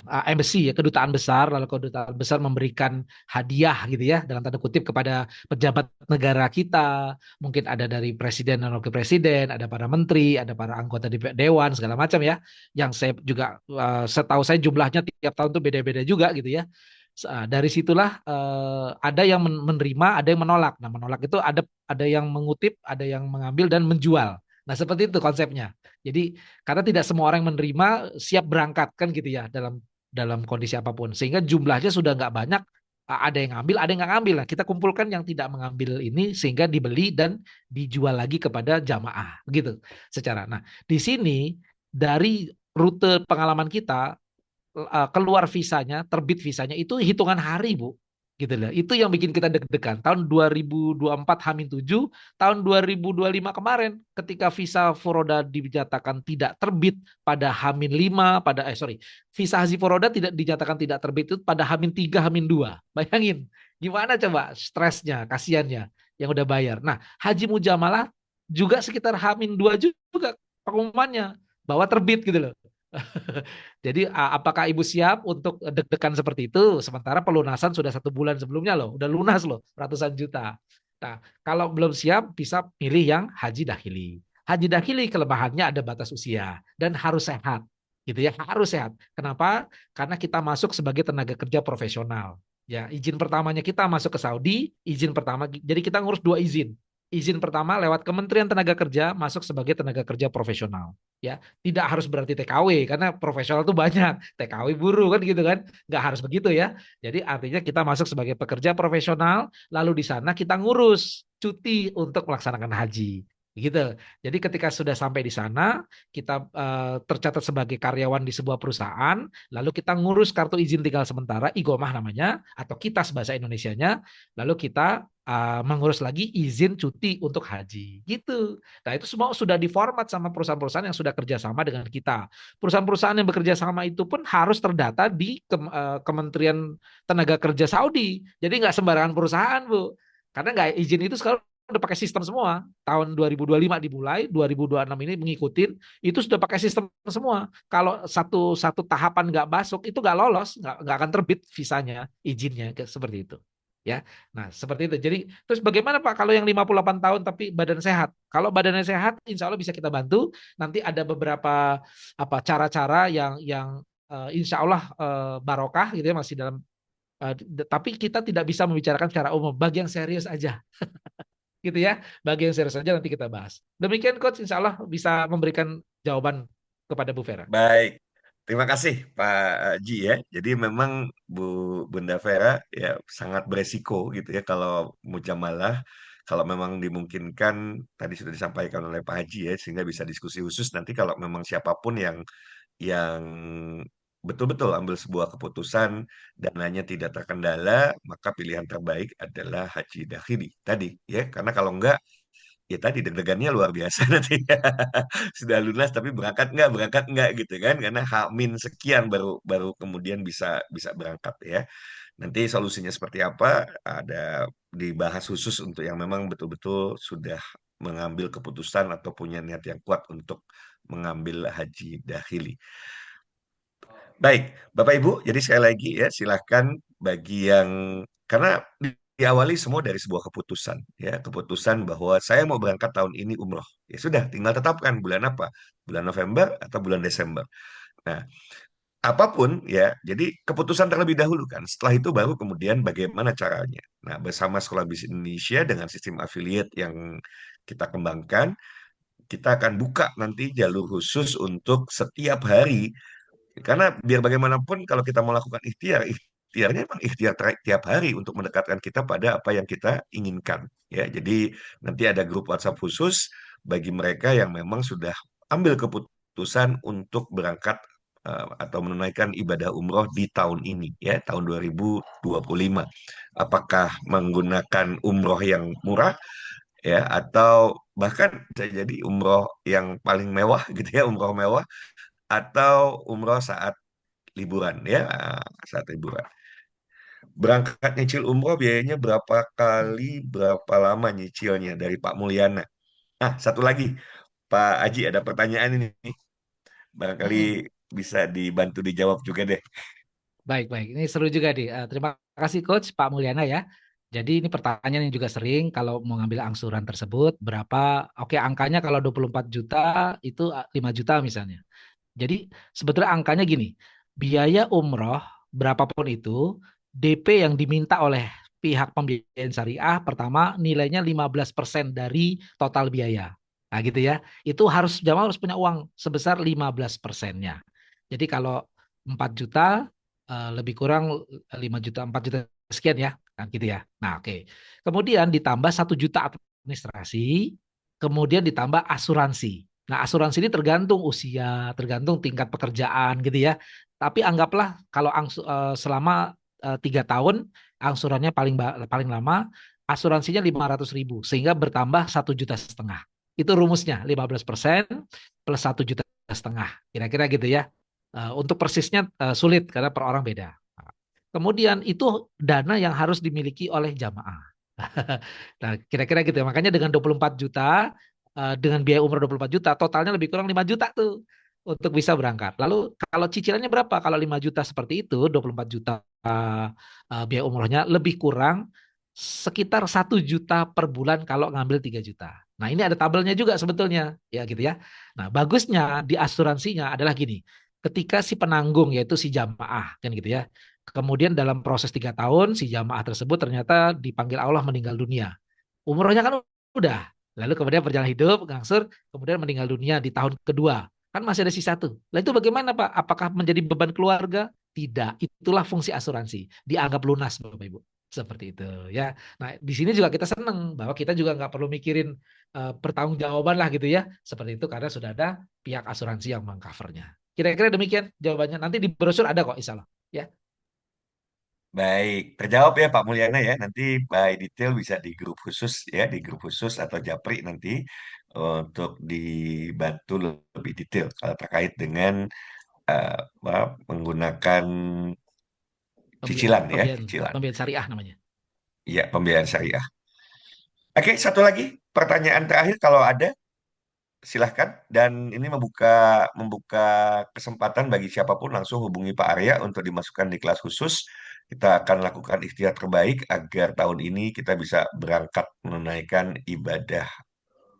Embassy ya, kedutaan besar, lalu kedutaan besar memberikan hadiah gitu ya dalam tanda kutip kepada pejabat negara kita, mungkin ada dari presiden dan wakil presiden, ada para menteri, ada para anggota dewan segala macam ya, yang saya juga setahu saya jumlahnya tiap tahun tuh beda-beda juga gitu ya. Dari situlah ada yang menerima, ada yang menolak. Nah, menolak itu ada yang mengutip, ada yang mengambil dan menjual. Nah, seperti itu konsepnya. Jadi karena tidak semua orang yang menerima siap berangkat kan gitu ya dalam dalam kondisi apapun. Sehingga jumlahnya sudah nggak banyak, ada yang ngambil, ada yang nggak ngambil. Nah, kita kumpulkan yang tidak mengambil ini sehingga dibeli dan dijual lagi kepada jamaah gitu secara. Nah, di sini dari rute pengalaman kita keluar visanya, terbit visanya itu hitungan hari, Bu. Gitu loh. Itu yang bikin kita deg-degan. Tahun 2024 H-7, tahun 2025 kemarin ketika visa Furoda dinyatakan tidak terbit pada H-5 pada visa Haji Furoda tidak dinyatakan tidak terbit itu pada H-3 H-2. Bayangin gimana coba stresnya, kasihannya yang udah bayar. Nah, Haji Mujamalah juga sekitar H-2 juga pengumumannya bahwa terbit gitu loh. Jadi apakah ibu siap untuk deg-degan seperti itu? Sementara pelunasan sudah 1 bulan sebelumnya loh, udah lunas loh ratusan juta. Nah, kalau belum siap bisa pilih yang haji dakhili. Haji dakhili kelebihannya ada batas usia dan harus sehat. Gitu ya, harus sehat. Kenapa? Karena kita masuk sebagai tenaga kerja profesional. Ya, izin pertamanya kita masuk ke Saudi, izin pertama jadi kita ngurus dua izin. Izin pertama lewat Kementerian Tenaga Kerja masuk sebagai tenaga kerja profesional. Ya, tidak harus berarti TKW karena profesional itu banyak. TKW buruh kan gitu kan. Nggak harus begitu ya. Jadi artinya kita masuk sebagai pekerja profesional. Lalu di sana kita ngurus cuti untuk melaksanakan haji. Gitu. Jadi ketika sudah sampai di sana, kita tercatat sebagai karyawan di sebuah perusahaan, lalu kita ngurus kartu izin tinggal sementara, igomah namanya, atau kitas bahasa Indonesianya, lalu kita mengurus lagi izin cuti untuk haji. Gitu. Nah itu semua sudah diformat sama perusahaan-perusahaan yang sudah kerjasama dengan kita. Perusahaan-perusahaan yang bekerja sama itu pun harus terdata di Kementerian Tenaga Kerja Saudi. Jadi nggak sembarangan perusahaan, Bu. Karena nggak izin itu sekarang udah pakai sistem semua. Tahun 2025 dimulai, 2026 ini mengikutin, itu sudah pakai sistem semua. Kalau satu satu tahapan nggak masuk, itu nggak lolos, nggak akan terbit visanya, izinnya, seperti itu. Ya, nah seperti itu. Jadi terus bagaimana Pak kalau yang 58 tahun tapi badan sehat? Kalau badannya sehat, insya Allah bisa kita bantu. Nanti ada beberapa apa cara-cara yang insya Allah barokah gitu ya masih dalam. Tapi kita tidak bisa membicarakan secara umum. Bagi yang serius aja gitu ya. Bagi yang serius saja nanti kita bahas. Demikian Coach, insya Allah bisa memberikan jawaban kepada Bu Vera. Baik, terima kasih Pak Ji ya. Jadi memang Bu Bunda Vera ya sangat beresiko gitu ya kalau mujamalah, kalau memang dimungkinkan tadi sudah disampaikan oleh Pak Haji ya, sehingga bisa diskusi khusus nanti kalau memang siapapun yang betul-betul ambil sebuah keputusan dananya tidak terkendala, maka pilihan terbaik adalah haji dakhili tadi ya. Karena kalau enggak ya tadi deg-degannya luar biasa nanti sudah lunas tapi berangkat enggak gitu kan karena H-min sekian baru baru kemudian bisa bisa berangkat ya. Nanti solusinya seperti apa ada dibahas khusus untuk yang memang betul-betul sudah mengambil keputusan atau punya niat yang kuat untuk mengambil haji dakhili. Baik, Bapak Ibu, jadi sekali lagi ya silahkan bagi yang karena diawali semua dari sebuah keputusan ya, keputusan bahwa saya mau berangkat tahun ini umroh. Ya sudah, tinggal tetapkan bulan apa? Bulan November atau bulan Desember. Nah, apapun ya, jadi keputusan terlebih dahulu kan. Setelah itu baru kemudian bagaimana caranya. Nah, bersama Sekolah Bisnis Indonesia dengan sistem affiliate yang kita kembangkan, kita akan buka nanti jalur khusus untuk setiap hari karena biar bagaimanapun kalau kita melakukan ikhtiar, ikhtiarnya memang ikhtiar tiap hari untuk mendekatkan kita pada apa yang kita inginkan. Ya, jadi nanti ada grup WhatsApp khusus bagi mereka yang memang sudah ambil keputusan untuk berangkat atau menunaikan ibadah umroh di tahun ini, ya, tahun 2025. Apakah menggunakan umroh yang murah, ya, atau bahkan bisa jadi umroh yang paling mewah, gitu ya, umroh mewah atau umroh saat liburan ya saat liburan. Berangkat nyicil umroh biayanya berapa kali berapa lama nyicilnya dari Pak Mulyana. Ah, satu lagi Pak Aji ada pertanyaan ini nih. Barangkali Mm-mm. bisa dibantu dijawab juga deh. Baik, baik. Ini seru juga nih. Terima kasih Coach Pak Mulyana ya. Jadi ini pertanyaan yang juga sering kalau mau ngambil angsuran tersebut berapa? Oke, angkanya kalau 24 juta itu 5 juta misalnya. Jadi sebetulnya angkanya gini, biaya umroh berapapun itu, DP yang diminta oleh pihak pembiayaan syariah pertama nilainya 15% dari total biaya. Nah gitu ya, itu harus jamaah harus punya uang sebesar 15%-nya. Jadi kalau 4 juta lebih kurang 5 juta, 4 juta sekian ya, kan gitu ya. Nah oke, kemudian ditambah 1 juta administrasi, kemudian ditambah asuransi. Nah, asuransi ini tergantung usia, tergantung tingkat pekerjaan gitu ya. Tapi anggaplah kalau selama 3 tahun, angsurannya paling lama, asuransinya 500.000, sehingga bertambah 1,5 juta. Itu rumusnya, 15% plus 1,5 juta. Kira-kira gitu ya. Untuk persisnya sulit karena per orang beda. Kemudian itu dana yang harus dimiliki oleh jamaah. Nah, kira-kira gitu ya. Makanya dengan 24 juta, dengan biaya umroh 24 juta, totalnya lebih kurang 5 juta tuh untuk bisa berangkat. Lalu kalau cicilannya berapa? Kalau 5 juta seperti itu, 24 juta biaya umrohnya lebih kurang sekitar 1 juta per bulan kalau ngambil 3 juta. Nah, ini ada tabelnya juga sebetulnya, ya gitu ya. Nah, bagusnya di asuransinya adalah gini, ketika si penanggung yaitu si jamaah kan gitu ya. Kemudian dalam proses 3 tahun si jamaah tersebut ternyata dipanggil Allah meninggal dunia. Umrohnya kan udah, lalu kemudian berjalan hidup, gangsur, kemudian meninggal dunia di tahun kedua. Kan masih ada sisa tuh. Lah itu bagaimana Pak? Apakah menjadi beban keluarga? Tidak. Itulah fungsi asuransi. Dianggap lunas Bapak Ibu. Seperti itu ya. Nah, di sini juga kita senang bahwa kita juga nggak perlu mikirin pertanggungjawaban lah gitu ya. Seperti itu karena sudah ada pihak asuransi yang mengcovernya. Kira-kira demikian jawabannya. Nanti di brosur ada kok insya Allah. Ya, Baik, terjawab ya Pak Mulyana ya. Nanti by detail bisa di grup khusus ya, di grup khusus atau Japri nanti untuk dibantu lebih detail kalau terkait dengan menggunakan pembiayaan, cicilan ya, pembiayaan, cicilan. pembiayaan syariah namanya. Ya, pembiayaan syariah. Oke, satu lagi pertanyaan terakhir kalau ada silahkan dan ini membuka membuka kesempatan bagi siapapun langsung hubungi Pak Arya untuk dimasukkan di kelas khusus. Kita akan lakukan ikhtiar terbaik agar tahun ini kita bisa berangkat menunaikan ibadah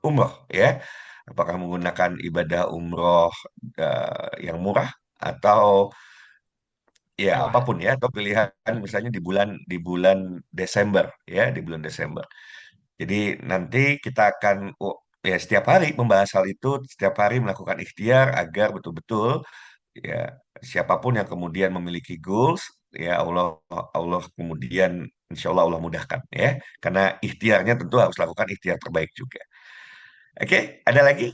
umroh ya. Apakah menggunakan ibadah umroh yang murah atau ya Mewah. apapun ya atau pilihan misalnya di bulan Desember ya di bulan Desember. Jadi nanti kita akan ya setiap hari membahas hal itu, setiap hari melakukan ikhtiar agar betul-betul ya siapapun yang kemudian memiliki goals ya Allah Allah kemudian insya Allah Allah mudahkan ya karena ikhtiarnya tentu harus lakukan ikhtiar terbaik juga. Oke, ada lagi?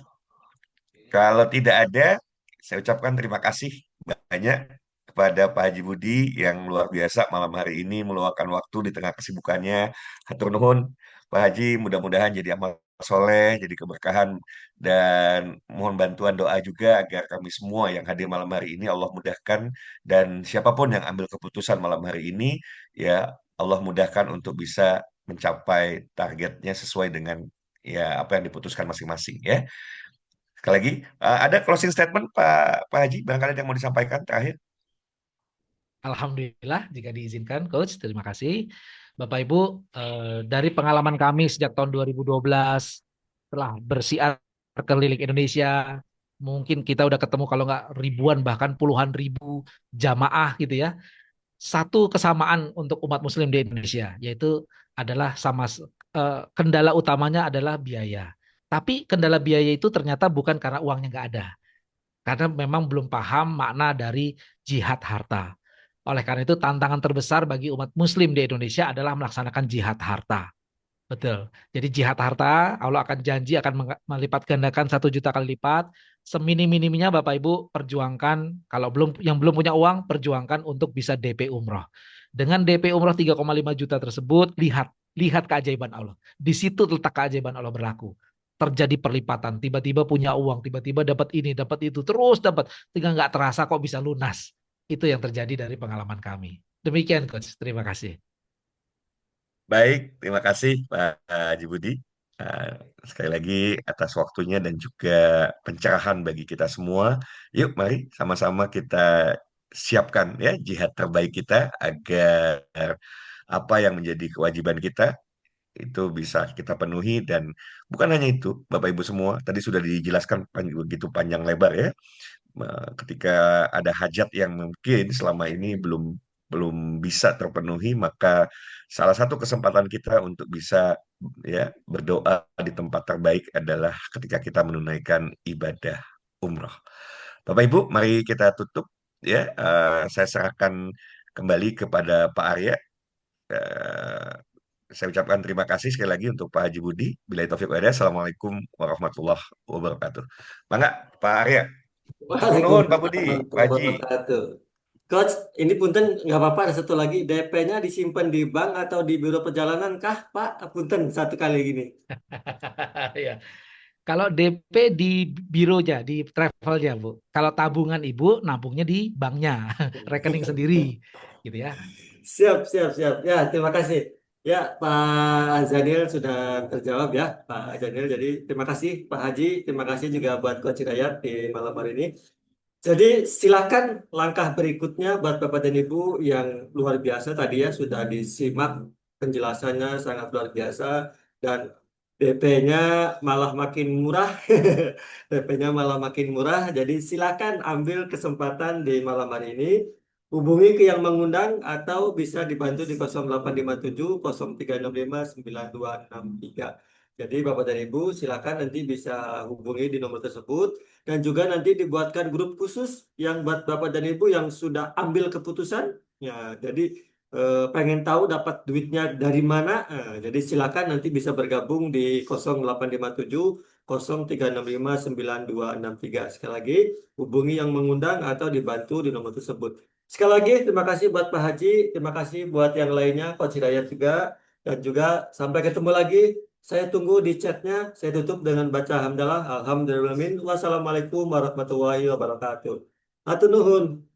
Kalau tidak ada, saya ucapkan terima kasih banyak kepada Pak Haji Budi yang luar biasa malam hari ini meluangkan waktu di tengah kesibukannya. Hatur nuhun, Pak Haji, mudah-mudahan jadi amal soleh, jadi keberkahan, dan mohon bantuan doa juga agar kami semua yang hadir malam hari ini Allah mudahkan, dan siapapun yang ambil keputusan malam hari ini, ya Allah mudahkan untuk bisa mencapai targetnya sesuai dengan ya apa yang diputuskan masing-masing ya. Sekali lagi, ada closing statement Pak Haji, barangkali ada yang mau disampaikan terakhir. Alhamdulillah jika diizinkan Coach, terima kasih. Bapak Ibu, dari pengalaman kami sejak tahun 2012 telah bersiar keliling Indonesia, mungkin kita udah ketemu kalau nggak ribuan bahkan puluhan ribu jamaah gitu ya. Satu kesamaan untuk umat Muslim di Indonesia, yaitu adalah kendala utamanya adalah biaya. Tapi kendala biaya itu ternyata bukan karena uangnya nggak ada, karena memang belum paham makna dari jihad harta. Oleh karena itu tantangan terbesar bagi umat muslim di Indonesia adalah melaksanakan jihad harta. Betul. Jadi jihad harta, Allah akan janji akan melipat gandakan 1 juta kali lipat. Seminim-minimnya Bapak Ibu perjuangkan, kalau yang belum punya uang, perjuangkan untuk bisa DP umroh. Dengan DP umroh 3,5 juta tersebut, lihat keajaiban Allah. Di situ letak keajaiban Allah berlaku. Terjadi perlipatan, tiba-tiba punya uang, tiba-tiba dapat ini, dapat itu, terus dapat, sehingga nggak terasa kok bisa lunas. Itu yang terjadi dari pengalaman kami. Demikian, Coach. Terima kasih. Baik, terima kasih Pak Haji Budi. Uh, Sekali lagi atas waktunya dan juga pencerahan bagi kita semua. Yuk, mari sama-sama kita siapkan ya jihad terbaik kita agar apa yang menjadi kewajiban kita itu bisa kita penuhi dan bukan hanya itu, Bapak Ibu semua, tadi sudah dijelaskan begitu panjang lebar ya. Ketika ada hajat yang mungkin selama ini belum belum bisa terpenuhi, maka salah satu kesempatan kita untuk bisa ya berdoa di tempat terbaik adalah ketika kita menunaikan ibadah umroh. Bapak Ibu, mari kita tutup ya. Saya serahkan kembali kepada Pak Arya. Eh, saya ucapkan terima kasih sekali lagi untuk Pak Haji Budi. Bila taufik wal hidayah. Assalamualaikum warahmatullahi wabarakatuh. Mangga, Pak Arya. Hatur nuhun Pak Budi, Waalaikumsalam Pak warahmatullahi Haji. wabarakatuh. Coach, ini punten nggak apa-apa ada satu lagi. DP-nya disimpan di bank atau di biro perjalanan kah, Pak? Punten satu kali gini. Ya. Kalau DP di bironya, di travelnya, Bu. Kalau tabungan Ibu, nabungnya di banknya, rekening sendiri, gitu ya. Siap, siap, siap. Ya, terima kasih. Ya, Pak Zanil sudah terjawab ya, Pak Zanil. Jadi terima kasih Pak Haji, terima kasih juga buat Coach Hidayat di malam hari ini. Jadi silakan langkah berikutnya buat Bapak dan Ibu yang luar biasa tadi ya sudah disimak penjelasannya sangat luar biasa dan DP-nya malah makin murah. DP-nya malah makin murah. Jadi silakan ambil kesempatan di malam hari ini. Hubungi ke yang mengundang atau bisa dibantu di 0857 0365 9263. Jadi Bapak dan Ibu silakan nanti bisa hubungi di nomor tersebut dan juga nanti dibuatkan grup khusus yang buat Bapak dan Ibu yang sudah ambil keputusan. Ya, jadi pengen tahu dapat duitnya dari mana, jadi silakan nanti bisa bergabung di 0857 0365 9263. Sekali lagi, hubungi yang mengundang atau dibantu di nomor tersebut. Sekali lagi, terima kasih buat Pak Haji, terima kasih buat yang lainnya, Coach Hidayat juga, dan juga sampai ketemu lagi. Saya tunggu di chatnya. Saya tutup dengan baca hamdalah. Alhamdulillah. Wassalamualaikum warahmatullahi wabarakatuh. Hatur nuhun.